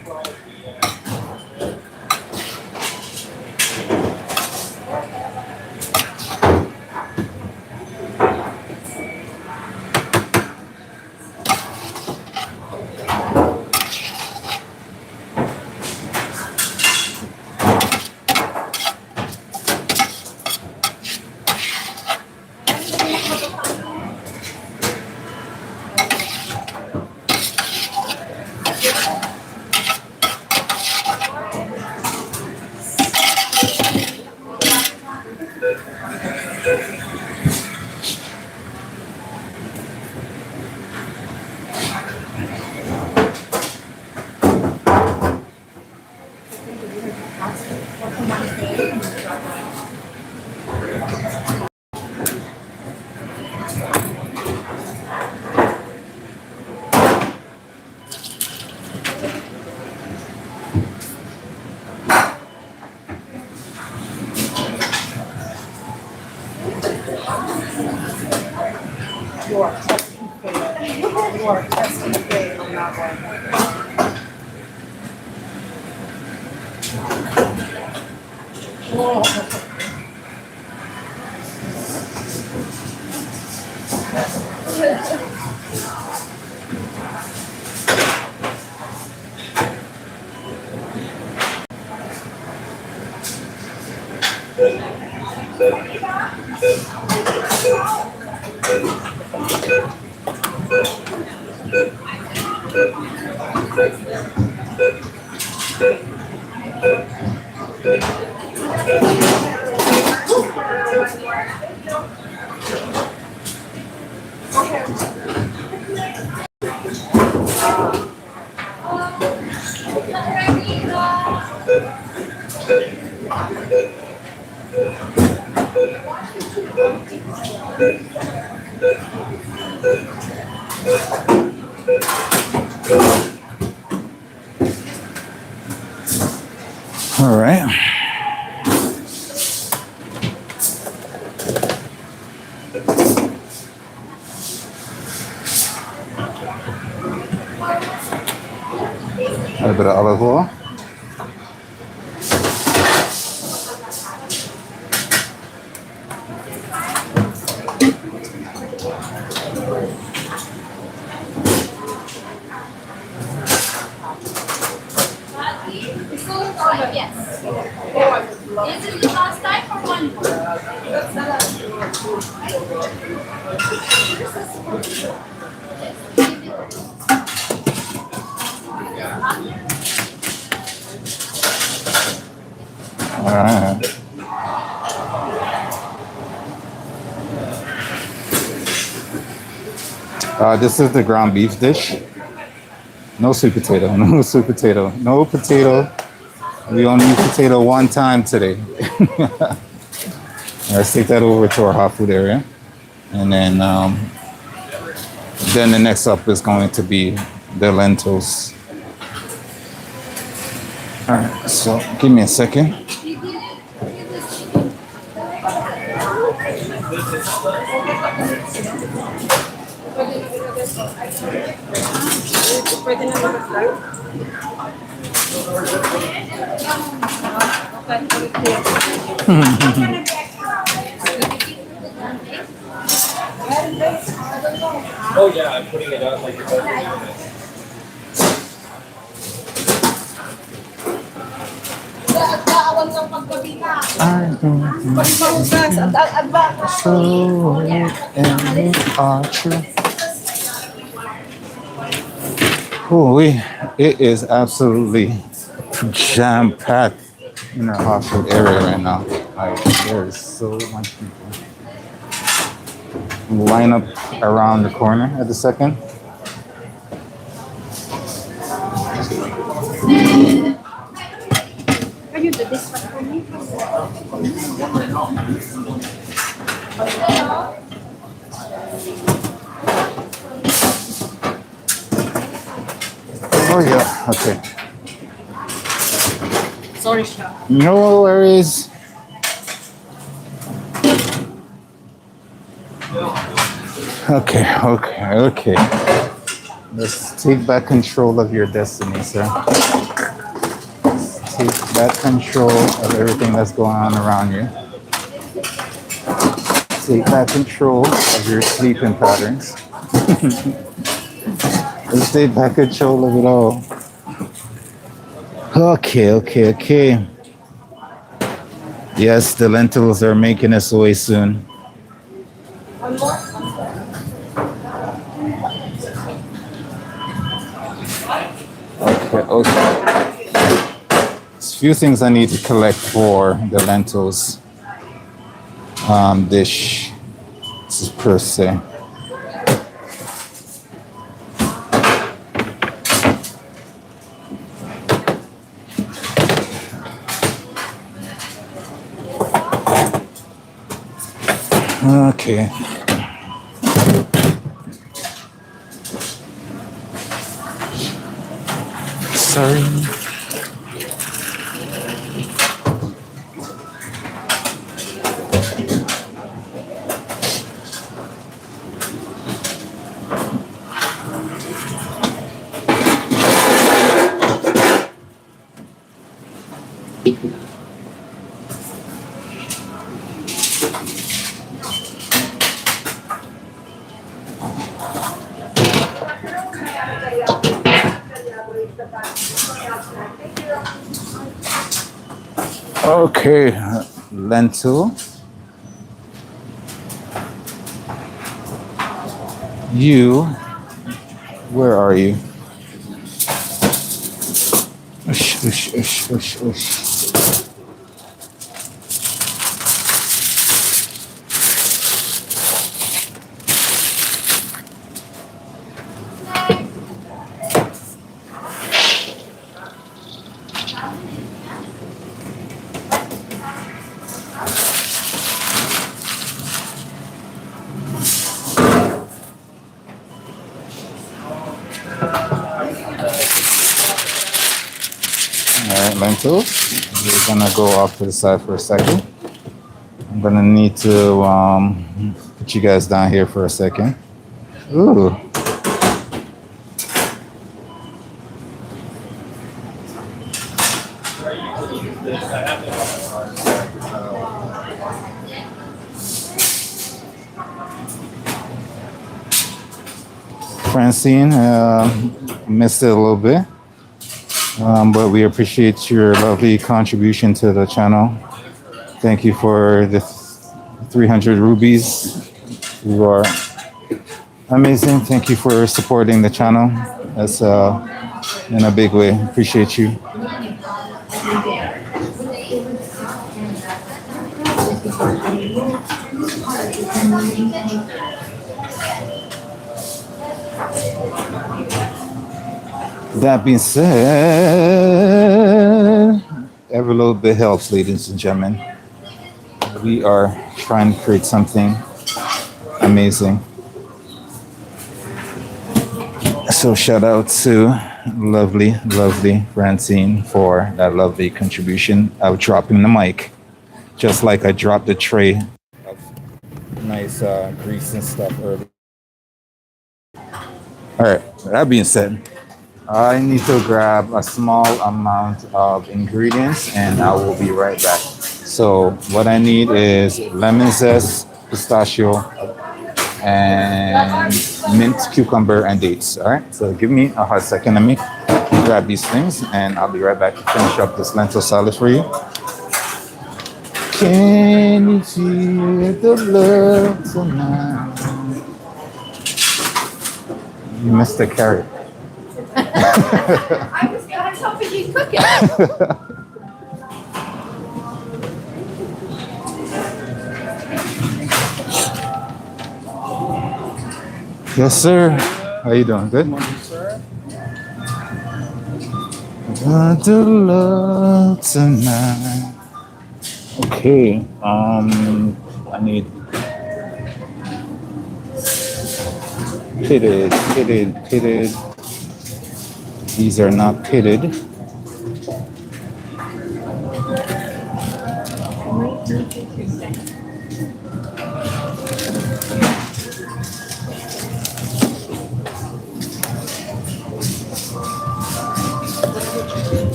You are testing fail on that one. All right. A little bit of olive oil. Yes. Is it the last time or one more? All right. This is the ground beef dish. No sweet potato. No sweet potato. No potato. We only use potato one time today. Let's take that over to our hot food area. And then the next up is going to be the lentils. All right, so give me a second. Pwede na mag-start? Oh yeah, I'm putting it out like you're supposed to. Oh, it is absolutely jam-packed in our hot food area right now. Like, there is so much people. Line up around the corner at the second. Can you do this one for me? Oh yeah, okay. Sorry, Sha. No worries. Okay. Let's take back control of your destiny, sir. Let's take back control of everything that's going on around you. Take back control of your sleeping patterns. Let's take back control of it all. Okay. Yes, the lentils are making its way soon. Okay. There's a few things I need to collect for the lentils dish. This is per se. Okay. Sorry. Okay, lentil. You, where are you? Ush, ush, ush, ush, ush. All right, lentils. We're gonna go off to the side for a second. I'm gonna need to put you guys down here for a second. Ooh. Francine, missed it a little bit, but we appreciate your lovely contribution to the channel. Thank you for the 300 rubies. You are amazing. Thank you for supporting the channel. That's in a big way. Appreciate you. That being said, every little bit helps, ladies and gentlemen. We are trying to create something amazing. So shout out to lovely, lovely Francine for that lovely contribution of dropping the mic, just like I dropped the tray of nice grease and stuff earlier. All right, that being said, I need to grab a small amount of ingredients and I will be right back. So what I need is lemon zest, pistachio, and mint, cucumber, and dates. All right, so give me a hot second. Let me grab these things and I'll be right back to finish up this lentil salad for you. Can you feel the love tonight? You missed the carrot. I was hoping you'd cook it. Yes, sir. How you doing? Good? Got the love tonight. Okay. I need pitted. These are not pitted.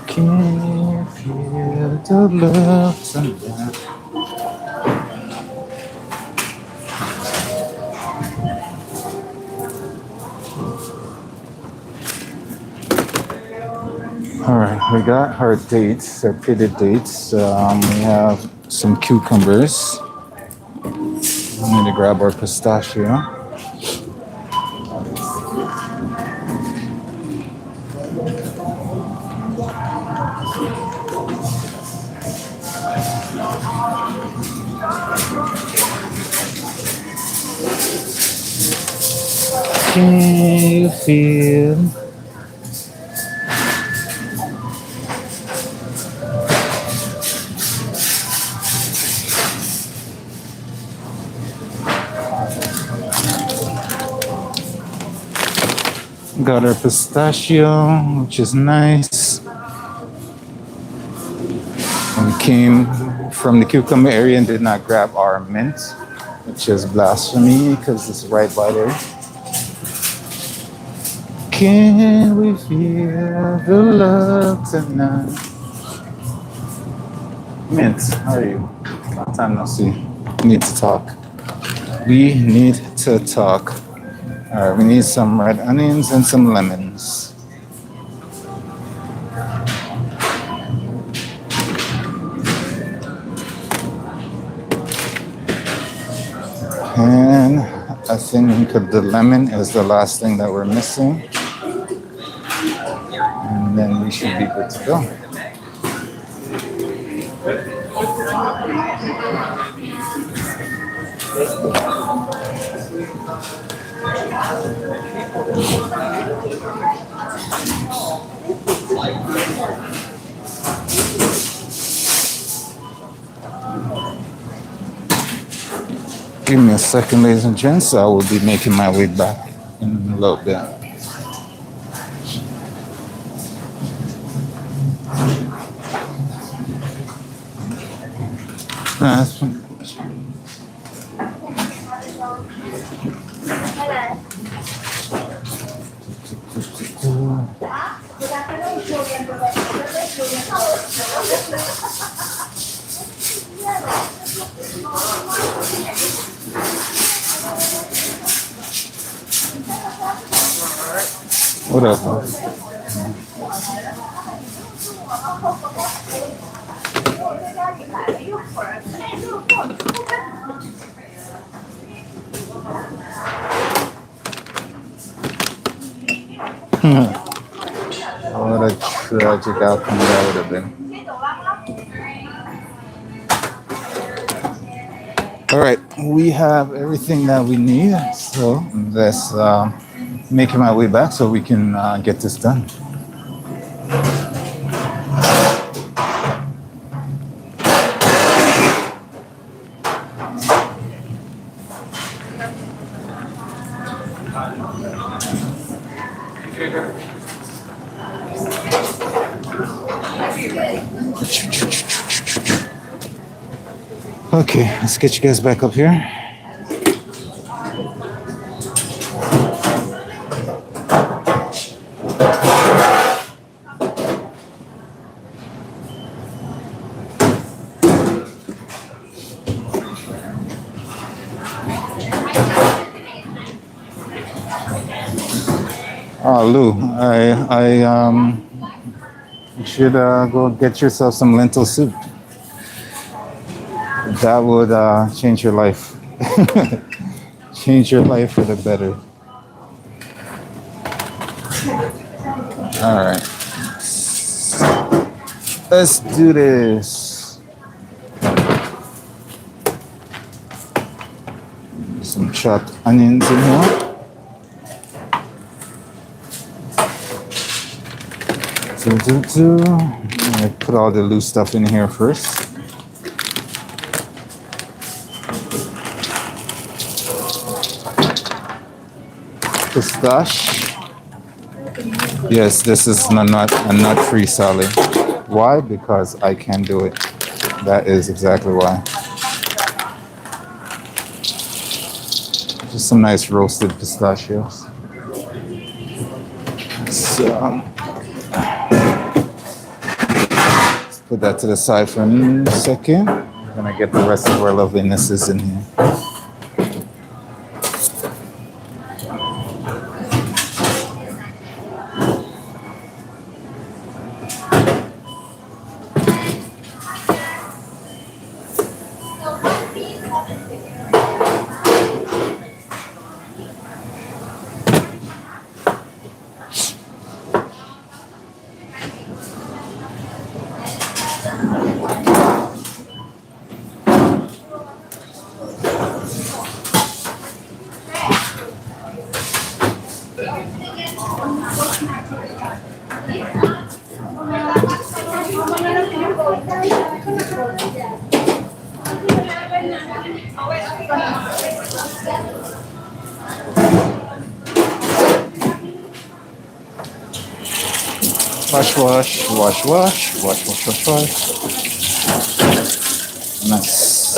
Can you feel the love tonight? All right, we got our dates, our pitted dates. We have some cucumbers. We need to grab our pistachio. Can you feel? Got our pistachio, which is nice. We came from the cucumber area and did not grab our mint, which is blasphemy because it's right by there. Can we feel the love tonight? Mint, how are you? Long time no see. We need to talk. We need to talk. All right, we need some red onions and some lemons. And I think the lemon is the last thing that we're missing. And then we should be good to go. Give me a second, ladies and gents. I will be making my way back in a little bit. What up? What a tragic outcome that would have been. All right, we have everything that we need, so let's making my way back so we can get this done. Okay, let's get you guys back up here. Oh, Lou, you should go get yourself some lentil soup. That would change your life. Change your life for the better. All right. Let's do this. Some chopped onions in here. I put all the loose stuff in here first. Pistache. Yes, this is a nut-free salad. Why? Because I can do it. That is exactly why. Just some nice roasted pistachios. So, let's put that to the side for a second. We're gonna get the rest of our lovelinesses in here. Wash. Nice.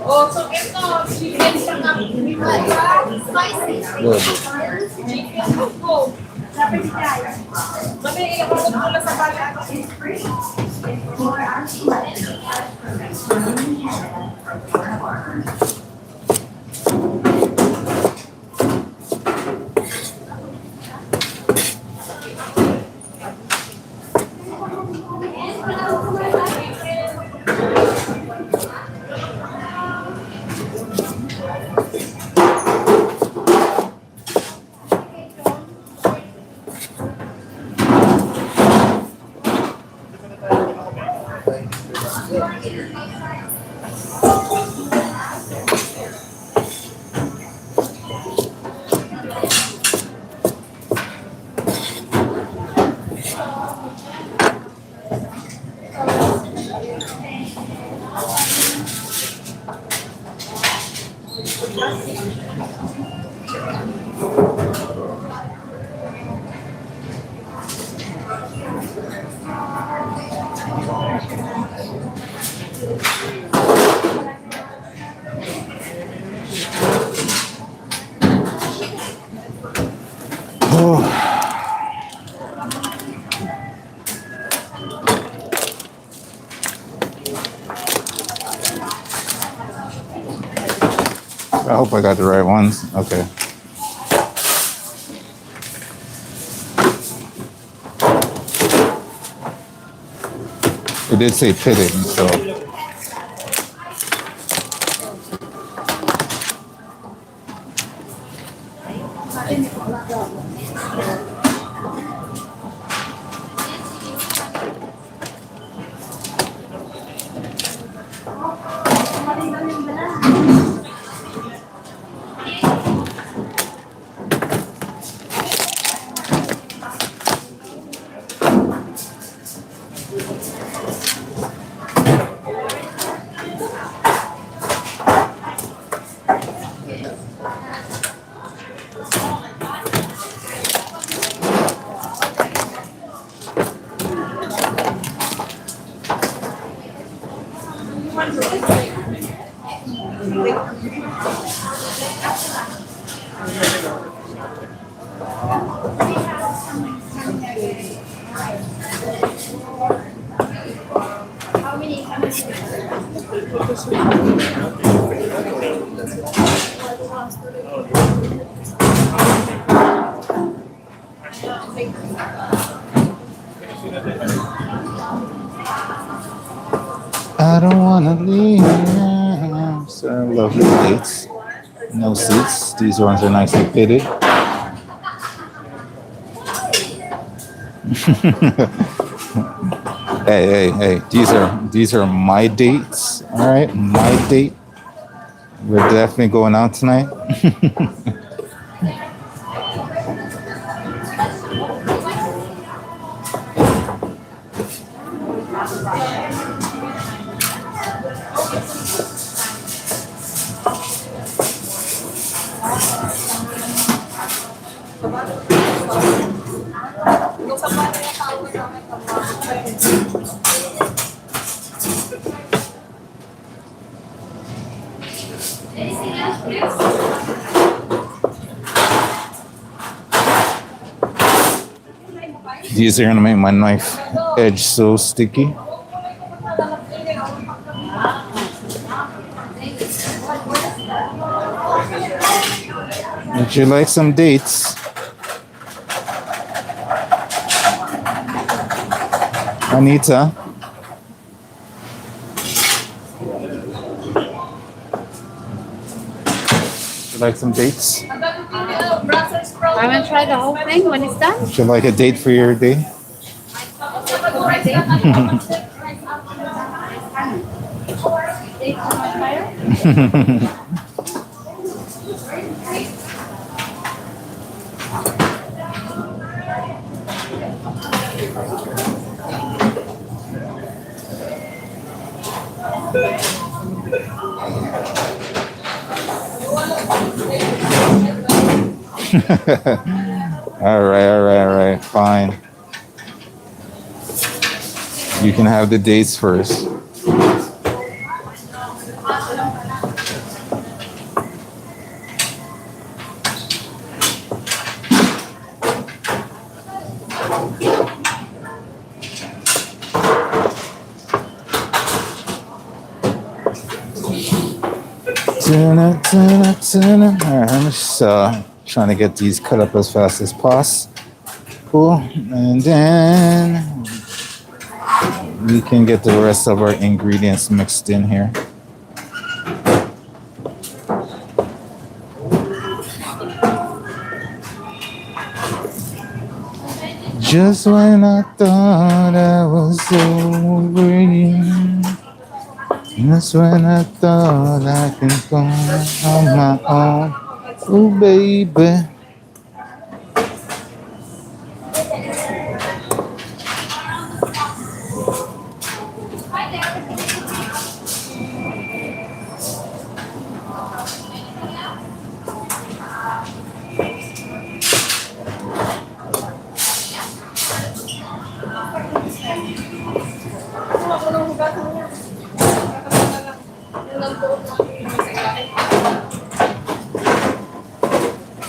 Oh, so ito, chicken siya ng spicy. Chicken go. Mami, ihaw mo na sa balat. I hope I got the right ones. Okay. It did say pitted, so. I don't wanna leave. So lovely dates. No seats. These ones are nicely fitted. Hey. These are my dates. All right, my date. We're definitely going out tonight. These are gonna make my knife edge so sticky. Would you like some dates? Anita? Would you like some dates? I'm gonna try the whole thing when it's done. Would you like a date for your day? all right, fine. You can have the dates first. Alright, I'm just trying to get these cut up as fast as possible. And then we can get the rest of our ingredients mixed in here. Just when I thought I was over you, that's when I thought I can go on my own. Oh, baby.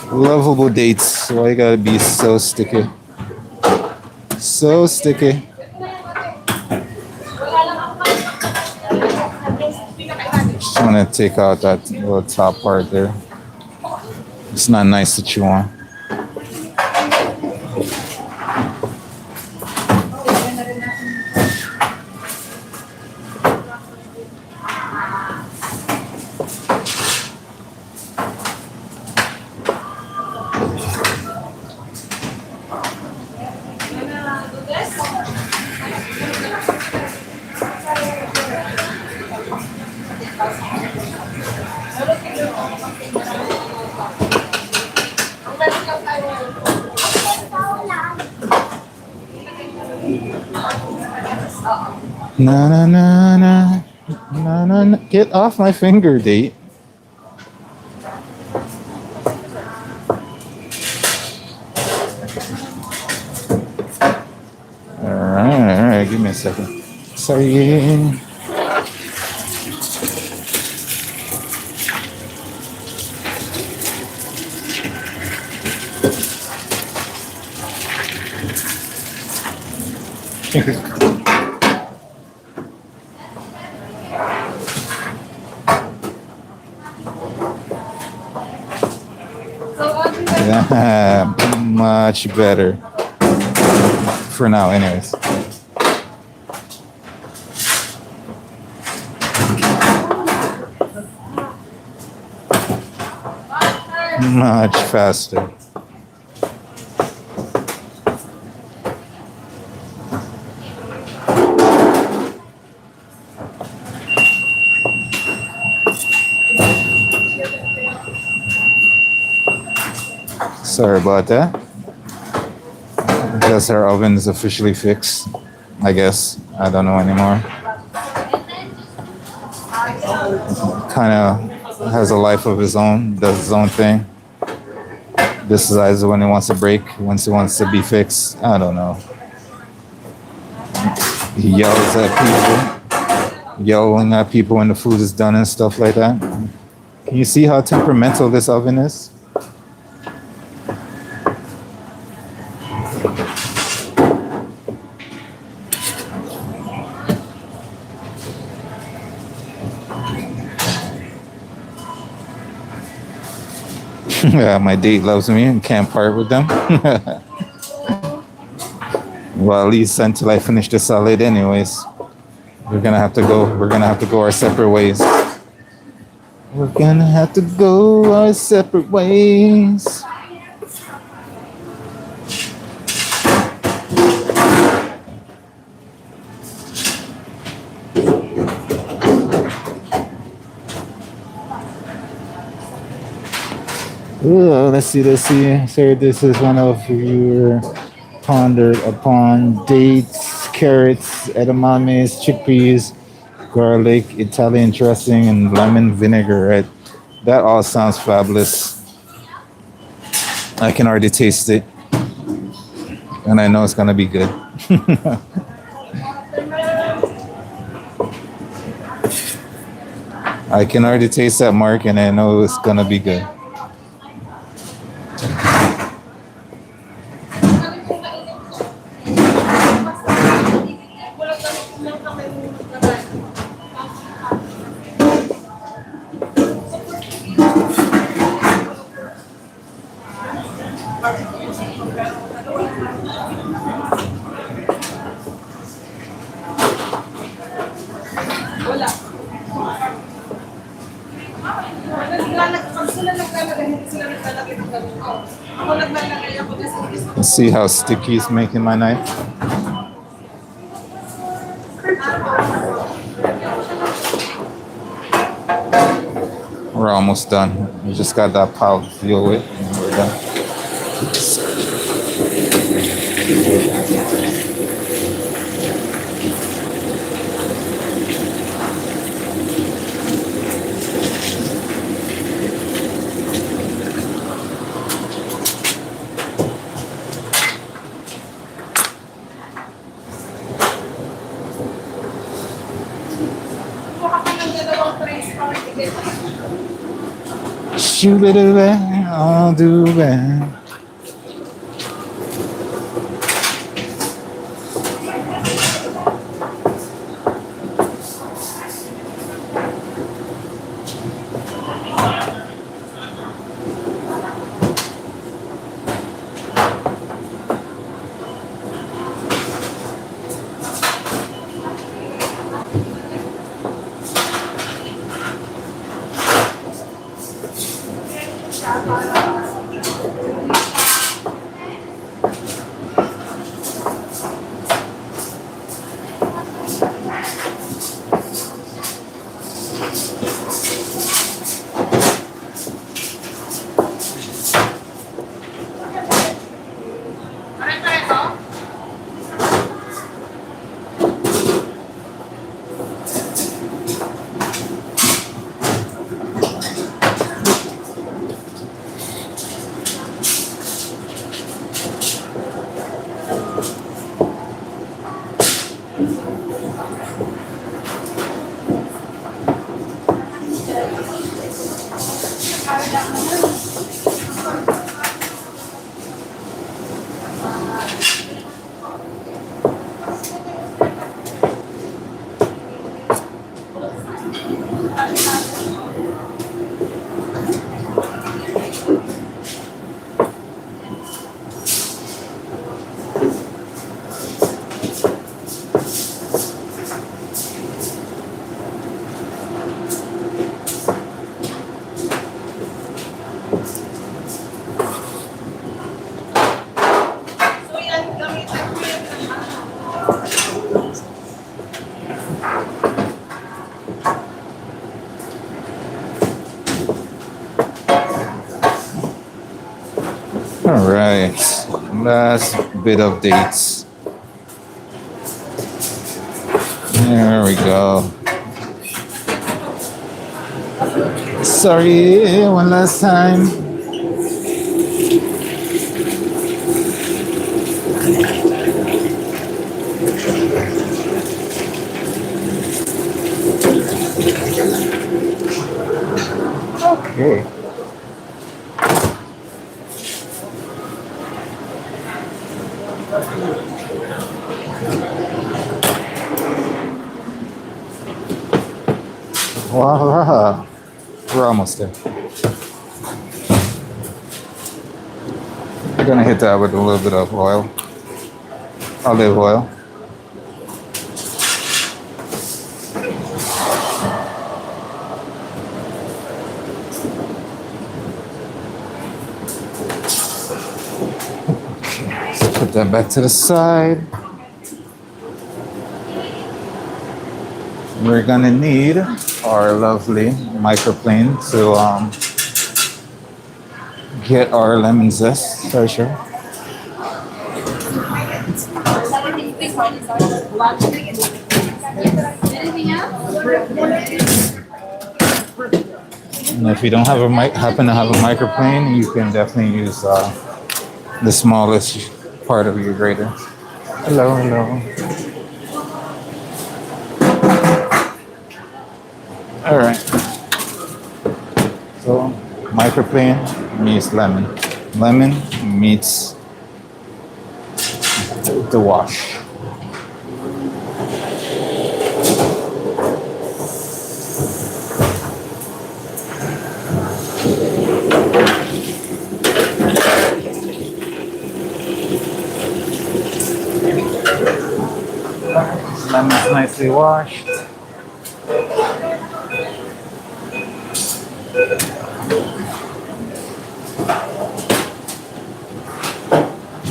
Lovable dates. Why you gotta be so sticky? So sticky. Just trying to take out that little top part there. It's not nice to chew on. Na na na na na na na. Get off my finger, date. All right. Give me a second. Sorry. Yeah, much better. For now, anyways. Much faster. Sorry about that. I guess our oven is officially fixed. I guess. I don't know anymore. Kind of has a life of his own, does his own thing. decides when he wants to break, once he wants to be fixed. I don't know. He yells at people, yelling at people when the food is done and stuff like that. Can you see how temperamental this oven is? Yeah, my date loves me and can't part with them. Well, at least until I finish the salad, anyways. We're gonna have to go. We're gonna have to go our separate ways. We're gonna have to go our separate ways. Ooh, let's see. Sir, this is one of your pondered upon dates, carrots, edamames, chickpeas, garlic, Italian dressing, and lemon vinaigrette. That all sounds fabulous. I can already taste it, and I know it's gonna be good. I can already taste that, Mark, and I know it's gonna be good. Wala. Pag sila naglalagay, hindi sila naglalagay ng ganun. Ako naglalagay ako kasi Let's see how sticky it's making my knife. We're almost done. We just got that pile to deal with, and we're done. Mukha ka ng dalawang trays para tigil. Shoot it away, I'll do it. So yan, gamitan ko yan ng ano. All right, last bit of dates. There we go. Sorry, one last time. Voila. We're almost there. We're gonna hit that with a little bit of oil, olive oil. So put that back to the side. We're gonna need our lovely microplane to get our lemon zest. Sorry, sure. Anything else? And if you don't have happen to have a microplane, you can definitely use the smallest part of your grater. Hello, hello. All right. So microplane meets lemon. Lemon meets the wash. Lemon's nicely washed.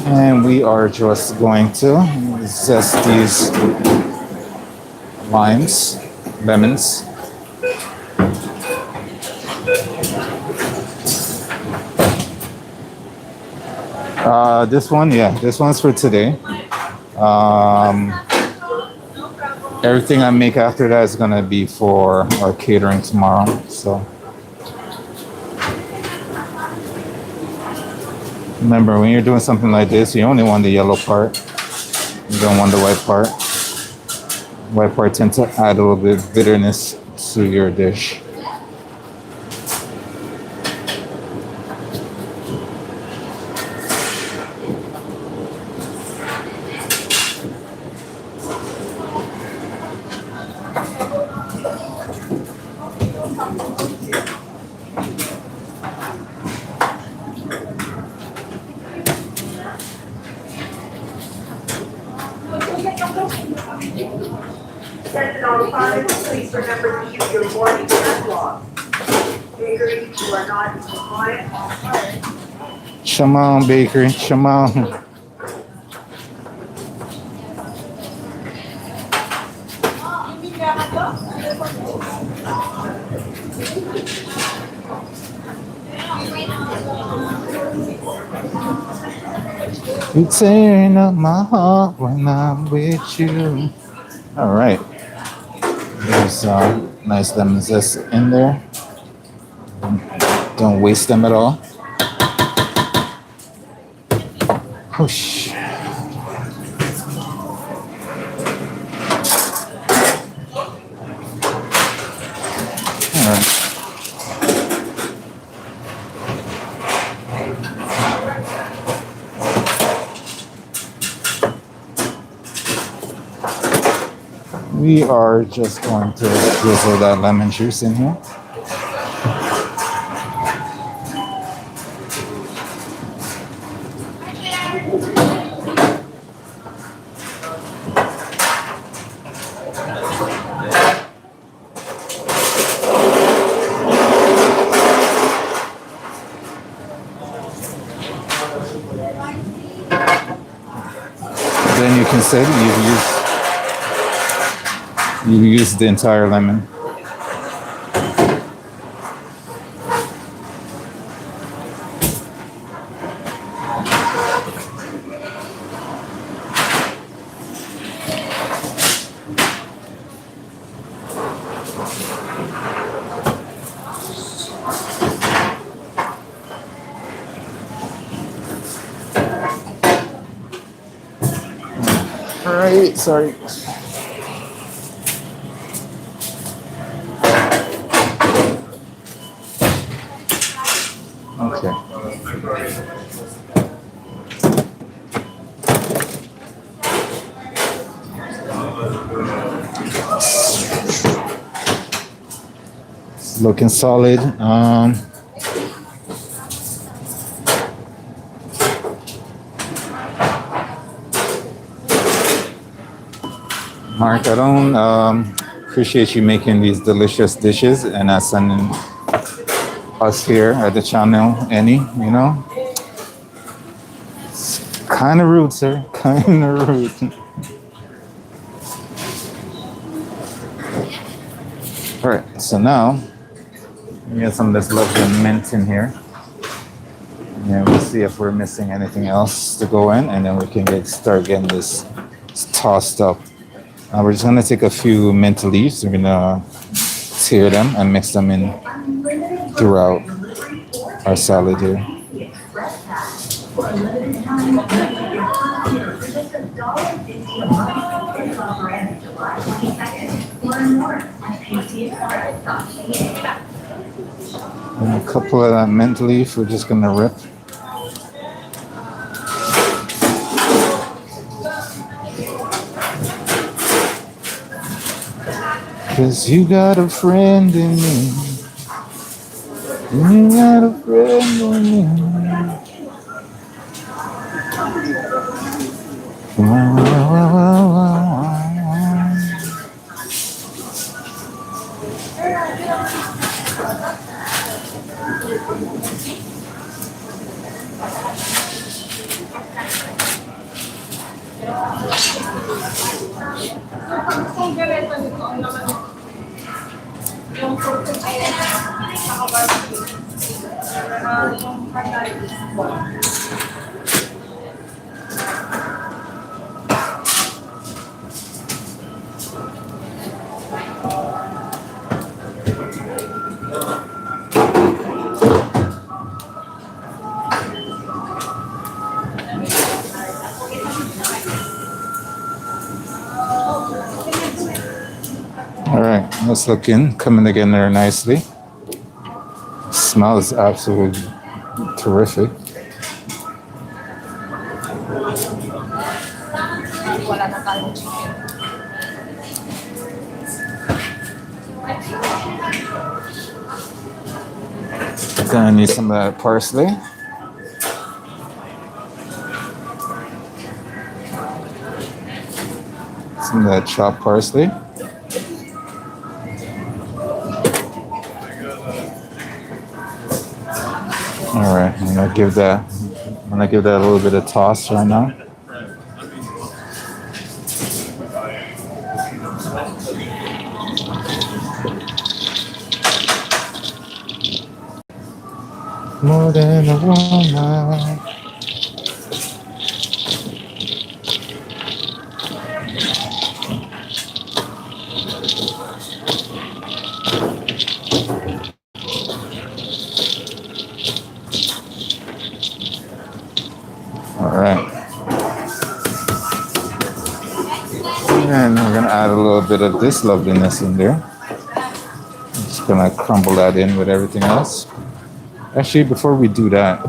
And we are just going to zest these lemons. This one's for today. Everything I make after that is gonna be for our catering tomorrow. So remember, when you're doing something like this, you only want the yellow part. You don't want the white part. White part tends to add a little bit of bitterness to your dish. Attention all clients, please remember to use your boarding catalog. Bakery, you are not in compliance. Shimon Bakery, Shimon. You tearing up my heart when I'm with you. All right. There's nice lemon zest in there. Don't waste them at all. Whoosh. All right. We are just going to drizzle that lemon juice in here. Then you can say you've used the entire lemon. All right, sorry. Okay. looking solid. Mark, I don't appreciate you making these delicious dishes and not sending us here at the channel any, you know? Kind of rude, sir. Kind of rude. All right, so now we get some of this lovely mint in here. And we'll see if we're missing anything else to go in, and then we can start getting this tossed up. We're just gonna take a few mint leaves. We're gonna tear them and mix them in throughout our salad here. For a limited time, for just $1.50 a month, this offer ends July 22nd. Learn more at pcexpress.ca. And a couple of that mint leaf, we're just gonna rip. Cause you got a friend in me. You got a friend in me. Wow, wow, wow, wow, wow. Kung ganito nito, ang naman yung protein ay nakabarbecue. Yung kagay. All right, that's looking coming together nicely. Smells absolutely terrific. Wala na tayong chicken. Gonna need some of that parsley. Some of that chopped parsley. All right, I'm gonna give that a little bit of toss right now. More than a woman. All right. And we're gonna add a little bit of this loveliness in there. I'm just gonna crumble that in with everything else. Actually, before we do that,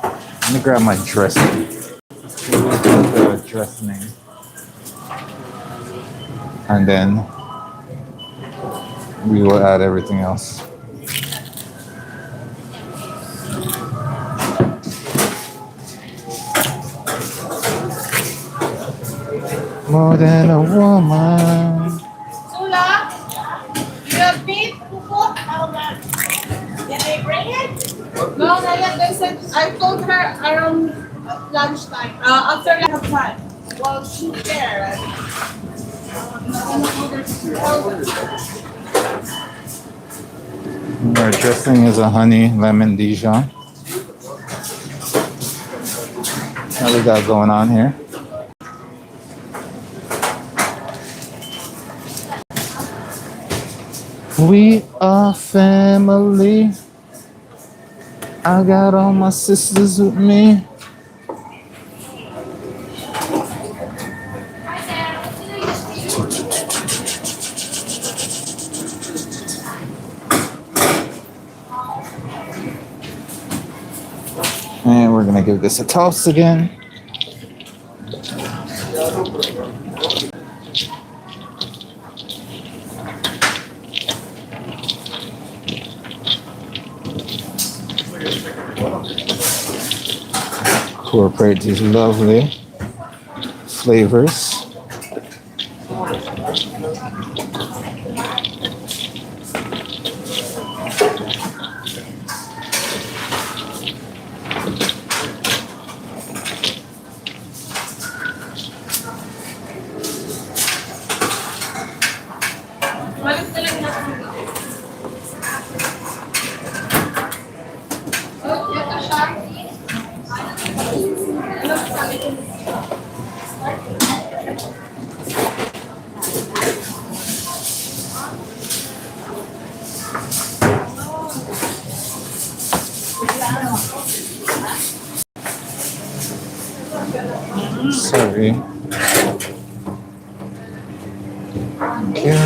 let me grab my dressing. The dressing. And then we will add everything else. More than a woman. Sula, you have meat, Pupo? Did they bring it? No, not yet. They said, I told her around lunchtime, after lunchtime. Well, she's there. Our dressing is a honey lemon Dijon. What we got going on here? We are family. I got all my sisters with me. And we're gonna give this a toss again. incorporate these lovely flavors. Sorry. Okay.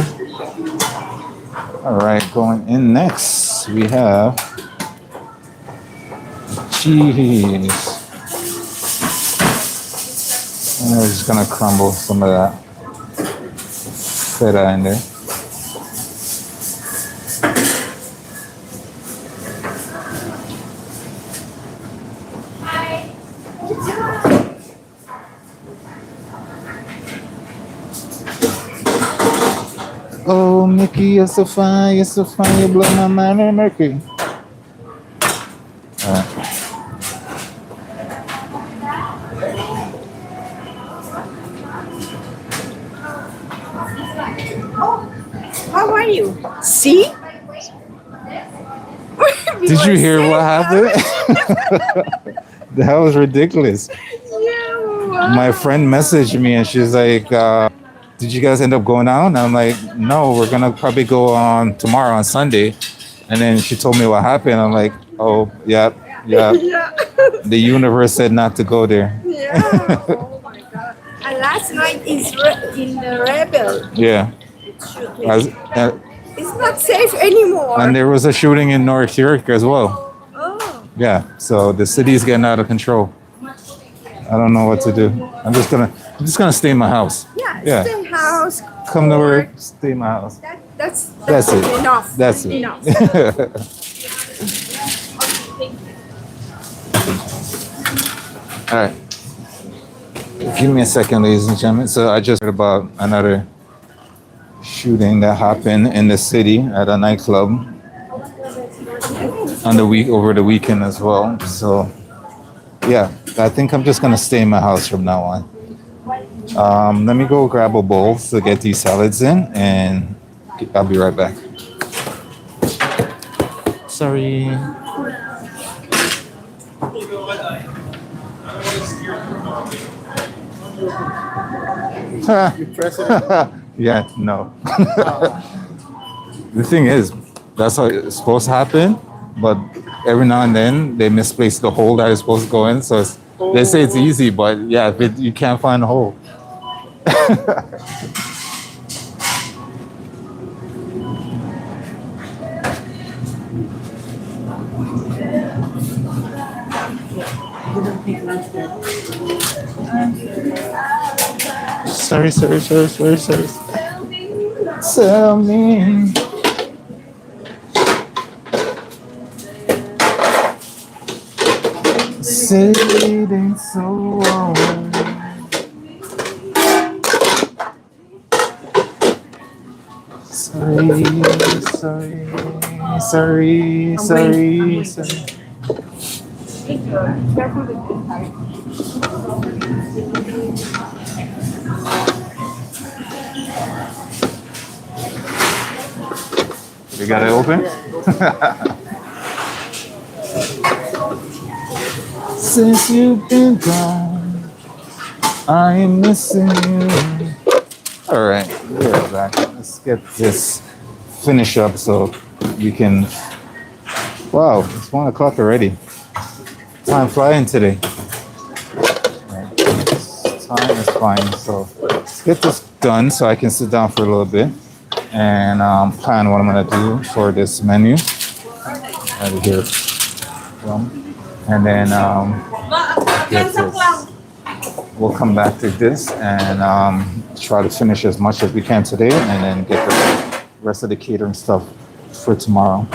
All right, going in next, we have cheese. And we're just gonna crumble some of that feta in there. Oh, Mickey, you're so fine, you blow my mind, Mickey. All right. How are you? See? Did you hear what happened? That was ridiculous. Yeah. My friend messaged me and she's like, did you guys end up going out? And I'm like, no, we're gonna probably go on tomorrow on Sunday. And then she told me what happened. I'm like, oh, yeah. Yeah. The universe said not to go there. Yeah. Oh my God. And last night is in the Rebel. Yeah. It's not safe anymore. And there was a shooting in North York as well. Oh. Yeah. So the city's getting out of control. I don't know what to do. I'm just gonna stay in my house. Yeah. Stay house. Come to work, stay in my house. That's it. Enough. That's it. Enough. All right. Give me a second, ladies and gentlemen. So I just heard about another shooting that happened in the city at a nightclub over the weekend as well. So yeah, I think I'm just gonna stay in my house from now on. Let me go grab a bowl to get these salads in, and I'll be right back. Sorry. Yeah, no. The thing is, that's how it's supposed to happen, but every now and then they misplace the hole that is supposed to go in. So they say it's easy, but yeah, you can't find the hole. Sorry. Tell me. Say it ain't so wrong. Sorry. You got it open? Since you've been gone, I am missing you. All right, we're back. Let's get this finish up so we can. Wow, it's 1 o'clock already. Time flying today. Right. Time is flying, so let's get this done so I can sit down for a little bit and plan what I'm gonna do for this menu. Right here, and then get this. We'll come back to this and try to finish as much as we can today, and then get the rest of the catering stuff for tomorrow.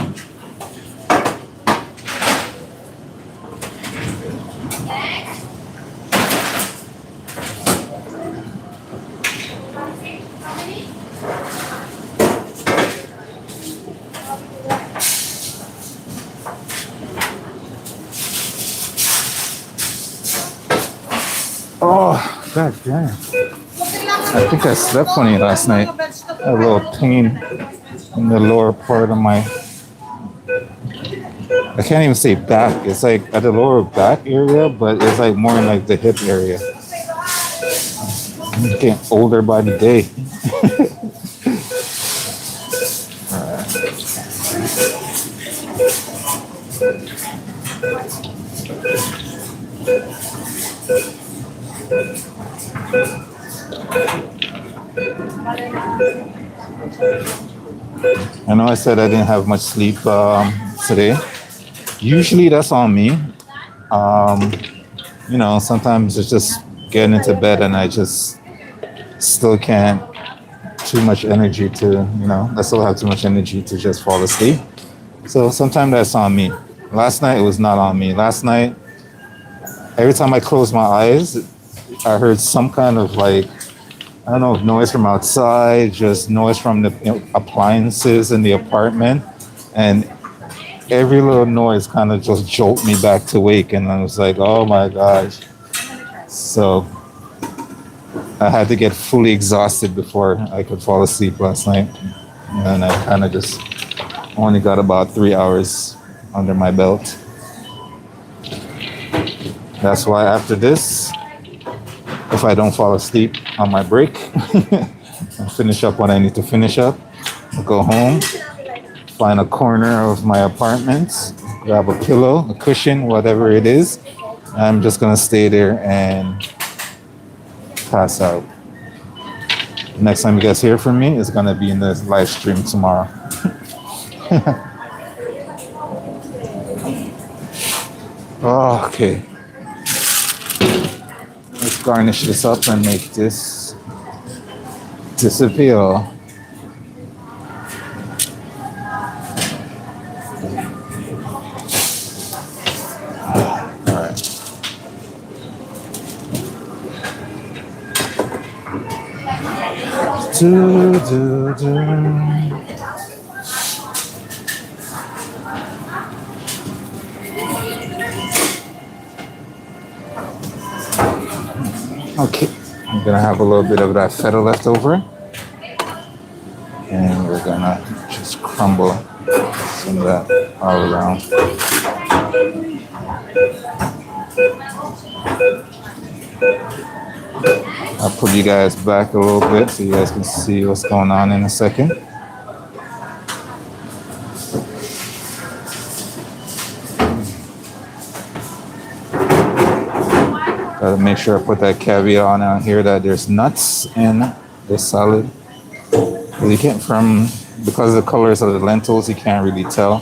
Oh, god damn. I think I slept funny last night. A little pain in the lower part of my, I can't even say back. It's like at the lower back area, but it's like more in like the hip area. I'm getting older by the day. I know I said I didn't have much sleep today. Usually that's on me. Um, sometimes it's just getting into bed and I just still can't too much energy to, I still have too much energy to just fall asleep. So sometimes that's on me. Last night it was not on me. Last night, every time I closed my eyes, I heard some kind of like, I don't know, noise from outside, just noise from the appliances in the apartment. And every little noise kind of just jolted me back to wake. And I was like, oh my gosh. So I had to get fully exhausted before I could fall asleep last night. And I kind of just only got about 3 hours under my belt. That's why after this, if I don't fall asleep on my break, I'll finish up what I need to finish up. I'll go home, find a corner of my apartment, grab a pillow, a cushion, whatever it is. I'm just gonna stay there and pass out. Next time you guys hear from me is gonna be in the live stream tomorrow. Okay. Let's garnish this up and make this disappear. All right. Do, do, do. Okay, I'm gonna have a little bit of that feta left over, and we're gonna just crumble some of that all around. I'll put you guys back a little bit so you guys can see what's going on in a second. Gotta make sure I put that caveat on out here that there's nuts in this salad. You can't, because of the colors of the lentils, you can't really tell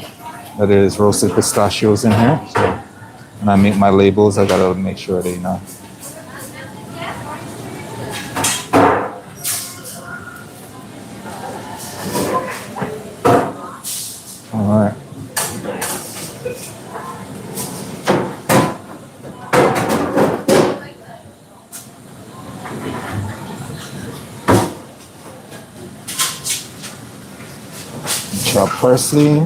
that there's roasted pistachios in here. So when I make my labels, I gotta make sure they know. All right. Chop parsley.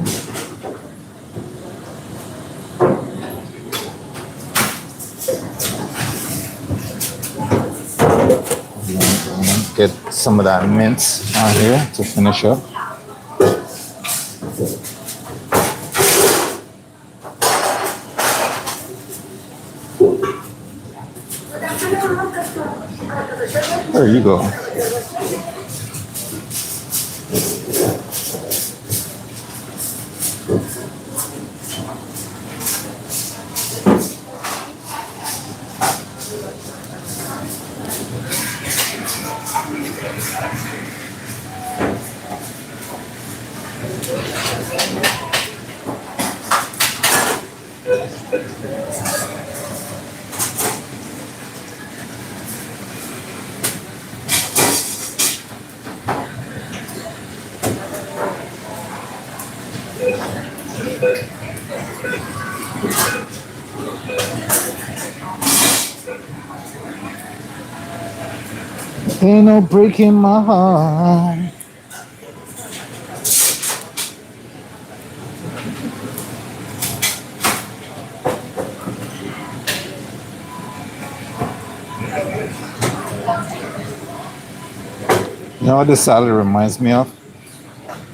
Get some of that mint on here to finish up. There you go. Ain't no breaking my heart. You know what this salad reminds me of?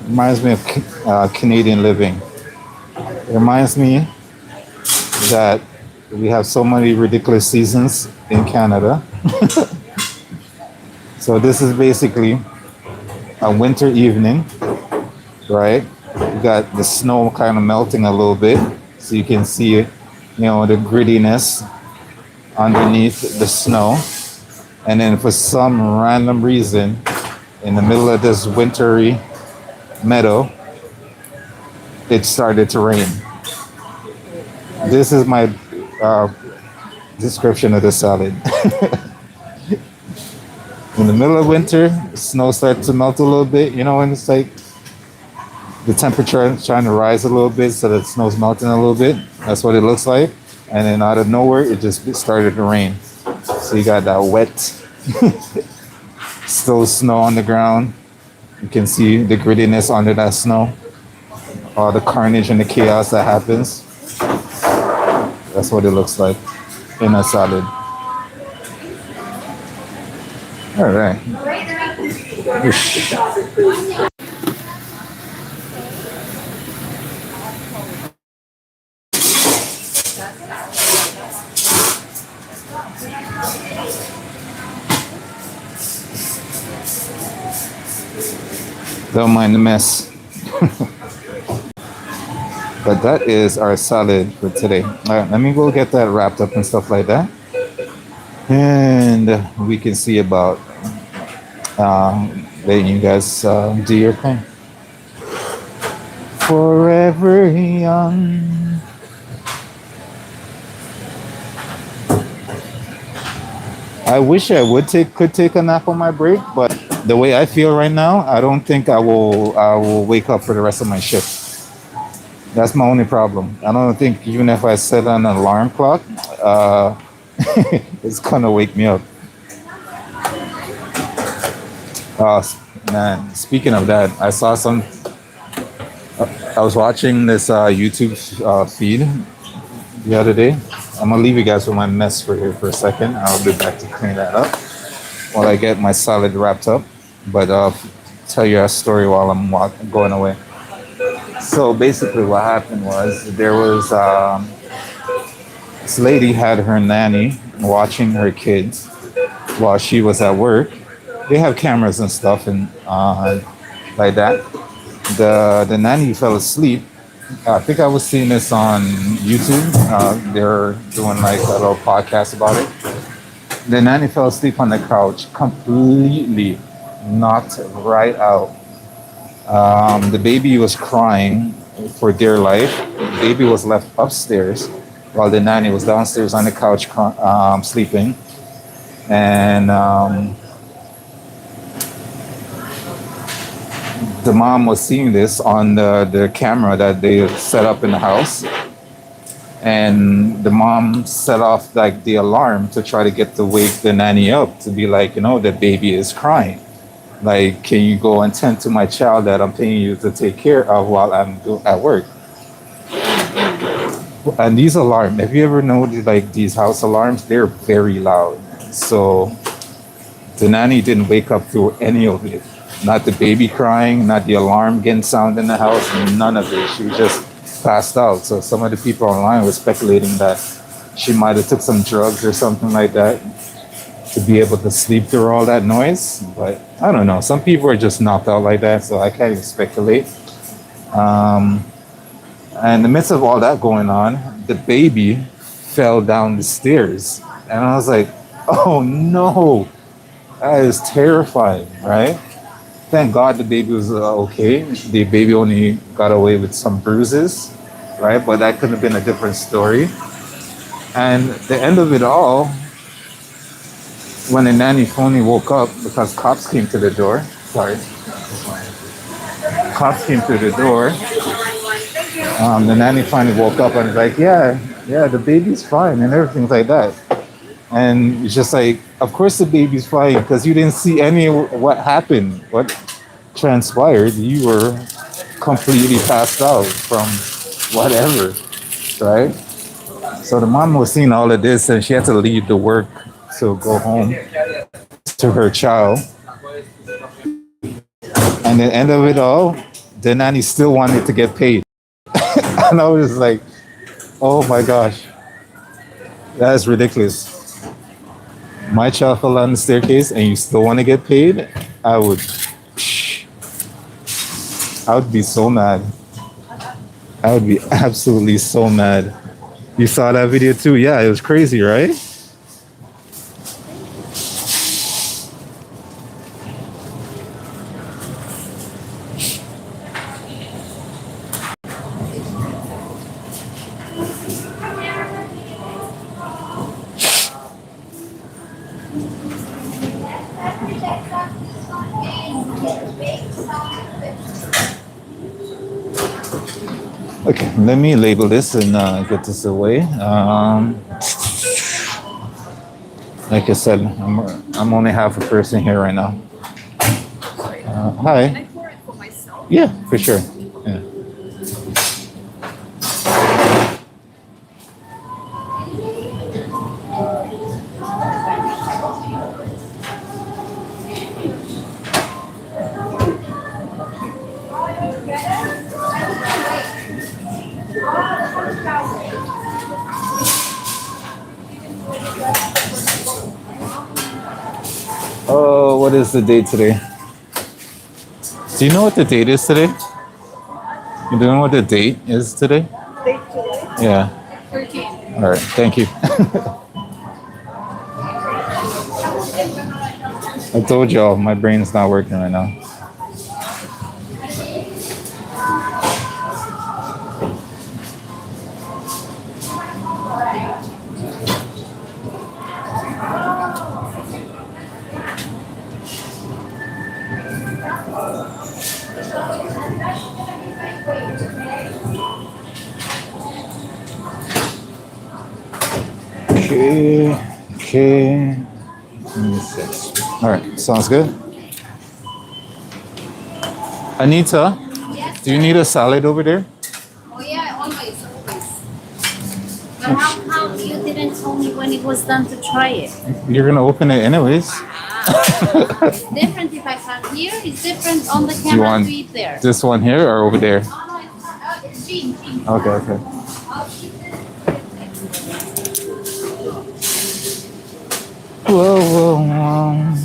Reminds me of Canadian living. It reminds me that we have so many ridiculous seasons in Canada. So this is basically a winter evening, right? You got the snow kind of melting a little bit, so you can see it, you know, the grittiness underneath the snow. And then for some random reason, in the middle of this wintry meadow, it started to rain. This is my description of the salad. In the middle of winter, snow starts to melt a little bit. You know, when it's like the temperature is trying to rise a little bit so that snow's melting a little bit. That's what it looks like. And then out of nowhere, it just started to rain. So you got that wet, still snow on the ground. You can see the grittiness under that snow. All the carnage and the chaos that happens. That's what it looks like in a salad. All right. Whoosh. Don't mind the mess. But that is our salad for today. All right, let me go get that wrapped up and stuff like that. And we can see about letting you guys do your thing. Forever young. I wish I could take a nap on my break, but the way I feel right now, I don't think I will wake up for the rest of my shift. That's my only problem. I don't think even if I set an alarm clock, it's gonna wake me up. Man, speaking of that, I saw some. I was watching this YouTube feed the other day. I'm gonna leave you guys with my mess for here for a second. I'll be back to clean that up while I get my salad wrapped up. But tell you a story while I'm going away. So basically, what happened was there was this lady had her nanny watching her kids while she was at work. They have cameras and stuff and like that. The nanny fell asleep. I think I was seeing this on YouTube. They're doing like a little podcast about it. The nanny fell asleep on the couch, completely knocked right out. The baby was crying for dear life. The baby was left upstairs while the nanny was downstairs on the couch sleeping. And the mom was seeing this on the camera that they set up in the house. And the mom set off like the alarm to try to wake the nanny up to be like, you know, the baby is crying. Like, can you go and tend to my child that I'm paying you to take care of while I'm at work? And these alarms, have you ever noticed like these house alarms? They're very loud. So the nanny didn't wake up through any of it. Not the baby crying, not the alarm getting sound in the house, none of it. She just passed out. So some of the people online were speculating that she might have took some drugs or something like that to be able to sleep through all that noise. But I don't know. Some people are just knocked out like that, so I can't even speculate. And in the midst of all that going on, the baby fell down the stairs. And I was like, oh no, that is terrifying, right? Thank God the baby was okay. The baby only got away with some bruises, right? But that could have been a different story. And the end of it all, when the nanny finally woke up, because cops came to the door. Sorry. Cops came to the door. The nanny finally woke up and was like, yeah, the baby's fine and everything's like that. And it's just like, of course the baby's fine because you didn't see any of what happened, what transpired. You were completely passed out from whatever, right? So the mom was seeing all of this and she had to leave the work to go home to her child. And the end of it all, the nanny still wanted to get paid. And I was like, oh my gosh, that is ridiculous. My child fell down the staircase and you still want to get paid? I would, I would be so mad. I would be absolutely so mad. You saw that video too? Yeah, it was crazy, right? Okay, let me label this and get this away. Like I said, I'm only half a person here right now. Hi. Can I pour it for myself? Yeah, for sure. Yeah. Oh, what is the date today? Do you know what the date is today? You don't know what the date is today? Date today. Yeah. 13. All right. Thank you. I told y'all my brain's not working right now. Okay. Okay. 26. All right. Sounds good. Anita, Yes. do you need a salad over there? Oh yeah, always, always. But how you didn't tell me when it was done to try it? You're gonna open it anyways. It's different if I come here. It's different on the You camera want to eat there. this one here or over there? Oh, no, it's Jean. Okay. Okay. I'll keep this. Whoa, whoa, whoa.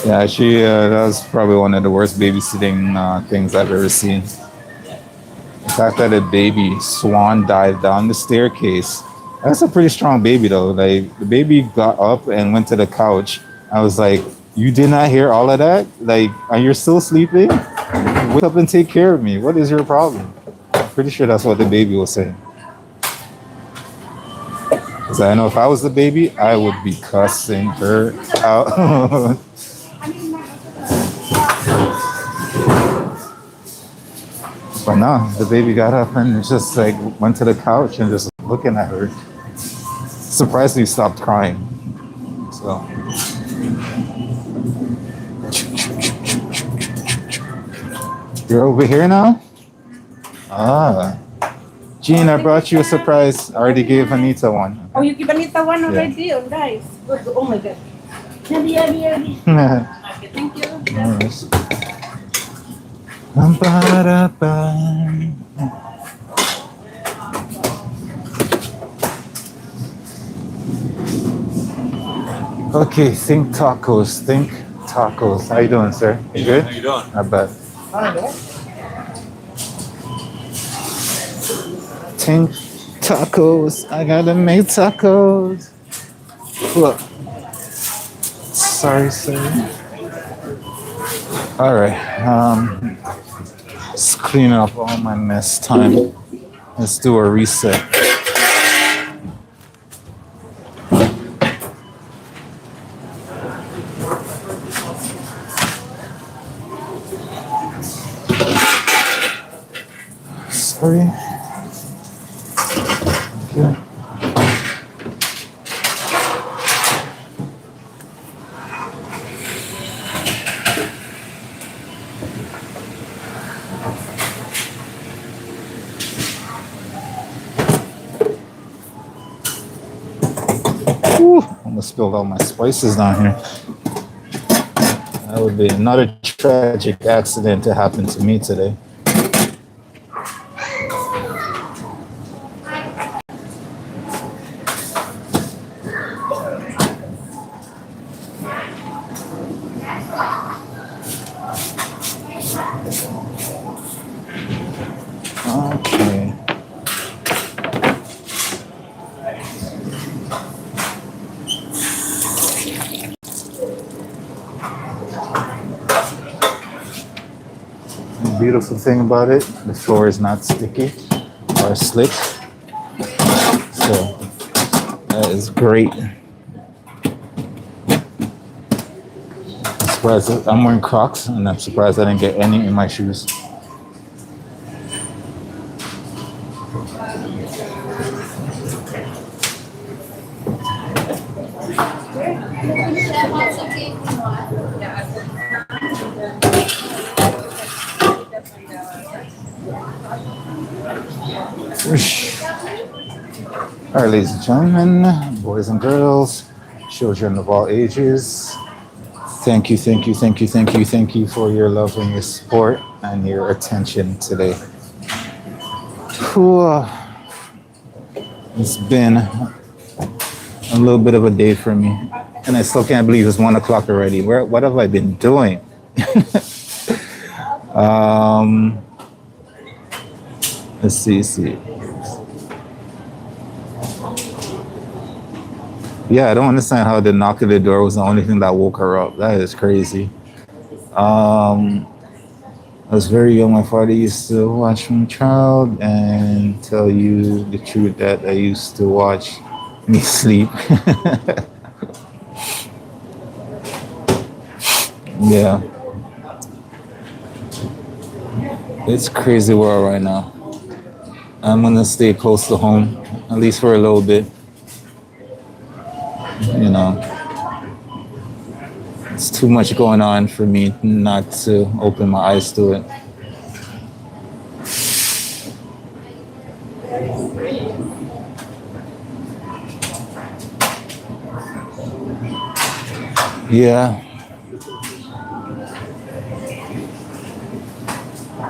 Yeah, that was probably one of the worst babysitting things I've ever seen. The fact that a baby swan dived down the staircase. That's a pretty strong baby though. Like the baby got up and went to the couch. I was like, you did not hear all of that? Like, are you still sleeping? Wake up and take care of me. What is your problem? Pretty sure that's what the baby was saying. Because I know if I was the baby, I would be cussing her out. But no, the baby got up and just like went to the couch and just looking at her. Surprisingly stopped crying. So. You're over here now? Ah. Jean, I brought you a surprise. I already gave Anita one. Oh, you give Anita one already? Oh, nice. Good. Oh my God. Yabi, yabi, yabi. Okay, thank you. Nice. Ba-da-ba. Okay, think tacos. Think tacos. How you doing, sir? You good? How you doing? Not bad. Think tacos. I gotta make tacos. Look. Sorry, sir. All right. Let's clean up all my mess time. Let's do a reset. Sorry. Okay. Whew, almost spilled all my spices down here. That would be another tragic accident to happen to me today. Okay. The beautiful thing about it, the floor is not sticky or slick. So that is great. I'm surprised I'm wearing Crocs, and I'm surprised I didn't get any in my shoes. Whoosh. All right, ladies and gentlemen, boys and girls, children of all ages, thank you, thank you, thank you, thank you, thank you for your love and your support and your attention today. Whew. It's been a little bit of a day for me, and I still can't believe it's 1 o'clock already. What have I been doing? Let's see. Yeah, I don't understand how the knock at the door was the only thing that woke her up. That is crazy. I was very young. My father used to watch me child and tell you the truth that I used to watch me sleep. Yeah. It's crazy world right now. I'm gonna stay close to home, at least for a little bit. You know, it's too much going on for me not to open my eyes to it. Yeah.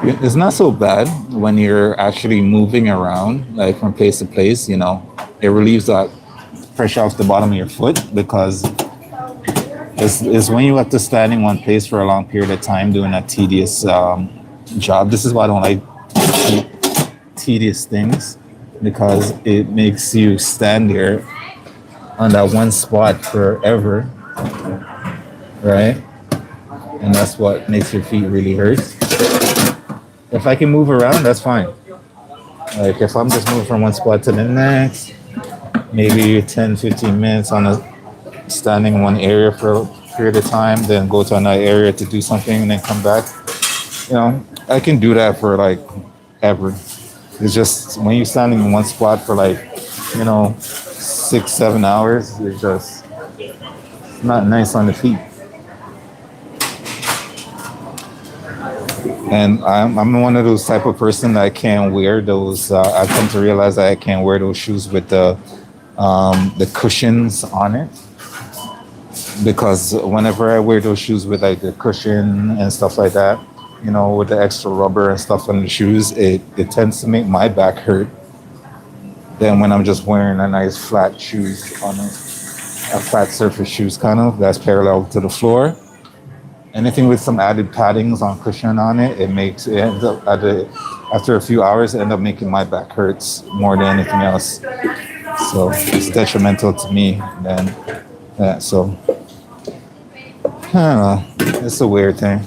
It's not so bad when you're actually moving around, like from place to place, you know. It relieves that pressure off the bottom of your foot, because it's when you have to stand in one place for a long period of time doing a tedious job. This is why I don't like tedious things, because it makes you stand there on that one spot forever, right? And that's what makes your feet really hurt. If I can move around, that's fine. Like if I'm just moving from one spot to the next, maybe 10, 15 minutes on a standing in one area for a period of time, then go to another area to do something and then come back. You know, I can do that for like ever. It's just when you're standing in one spot for like, 6, 7 hours, it's just not nice on the feet. And I'm one of those type of person that I can't wear those. I've come to realize that I can't wear those shoes with the cushions on it, because whenever I wear those shoes with like the cushion and stuff like that, with the extra rubber and stuff on the shoes, it tends to make my back hurt than when I'm just wearing a nice flat shoes on it, a flat surface shoes kind of that's parallel to the floor. Anything with some added paddings on cushion on it, it ends up after a few hours, it end up making my back hurts more than anything else. So it's detrimental to me then. Yeah, so I don't know. It's a weird thing.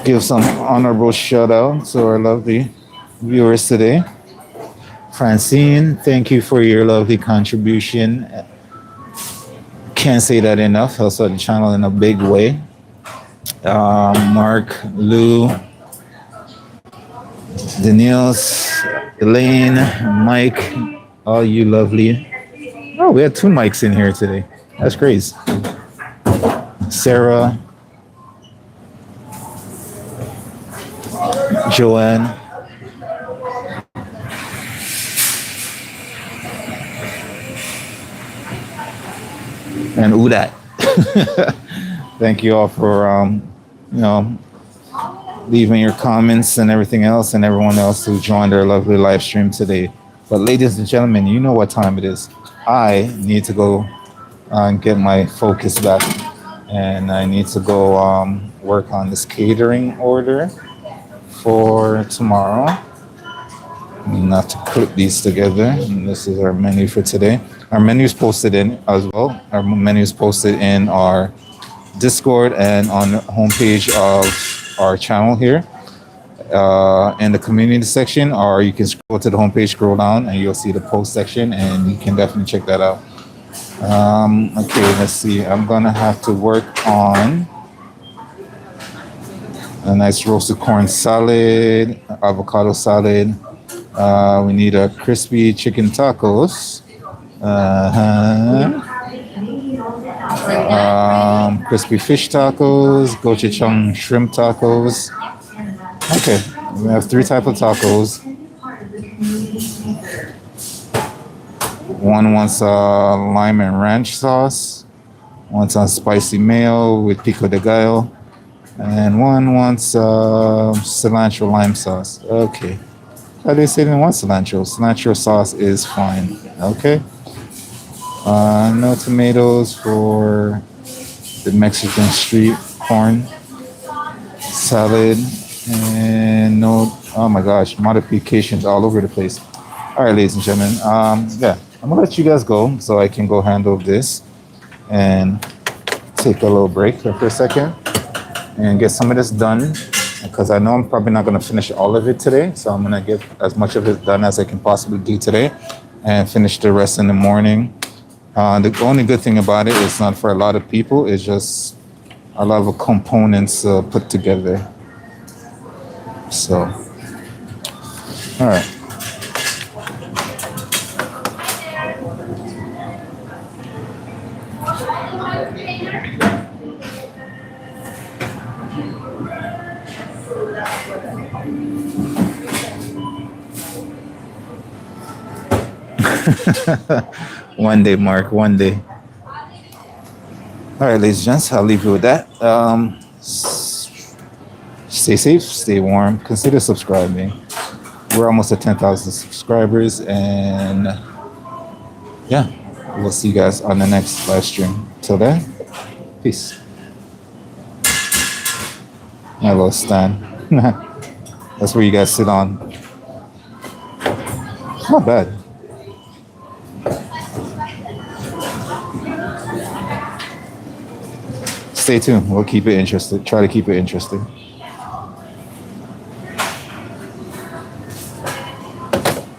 Give some honorable shout out to our lovely viewers today. Francine, thank you for your lovely contribution. Can't say that enough. Helps out the channel in a big way. Mark, Lou, Daniels, Elaine, Mike, all you lovely. Oh, we had two mics in here today. That's crazy. Sarah, Joanne. And Udat. Thank you all for you know, leaving your comments and everything else, and everyone else who joined our lovely live stream today. But ladies and gentlemen, you know what time it is. I need to go and get my focus back, and I need to go work on this catering order for tomorrow. I mean, not to clip these together. And this is our menu for today. Our menu is posted in as well. Our menu is posted in our Discord and on the homepage of our channel here in the community section, or you can scroll to the homepage, scroll down, and you'll see the post section, and you can definitely check that out. Okay, let's see. I'm gonna have to work on a nice roasted corn salad, avocado salad. We need a crispy chicken tacos. Crispy fish tacos, gochujang shrimp tacos. Okay, we have three types of tacos. One wants lime and ranch sauce. One's on spicy mayo with pico de gallo. And one wants cilantro lime sauce. Okay. They say they didn't want cilantro. Cilantro sauce is fine. Okay. No tomatoes for the Mexican street corn salad, and no, oh my gosh, modifications all over the place. All right, ladies and gentlemen, yeah, I'm gonna let you guys go so I can go handle this and take a little break for a second and get some of this done, because I know I'm probably not gonna finish all of it today, so I'm gonna get as much of it done as I can possibly do today and finish the rest in the morning. The only good thing about it is not for a lot of people. It's just a lot of components put together. So, all right. One day, Mark, one day. All right, ladies and gents, I'll leave you with that. Stay safe, stay warm, consider subscribing. We're almost at 10,000 subscribers, and yeah, we'll see you guys on the next live stream. Till then, peace. My little stand. That's where you guys sit on. Not bad. Stay tuned. We'll keep it interesting. Try to keep it interesting.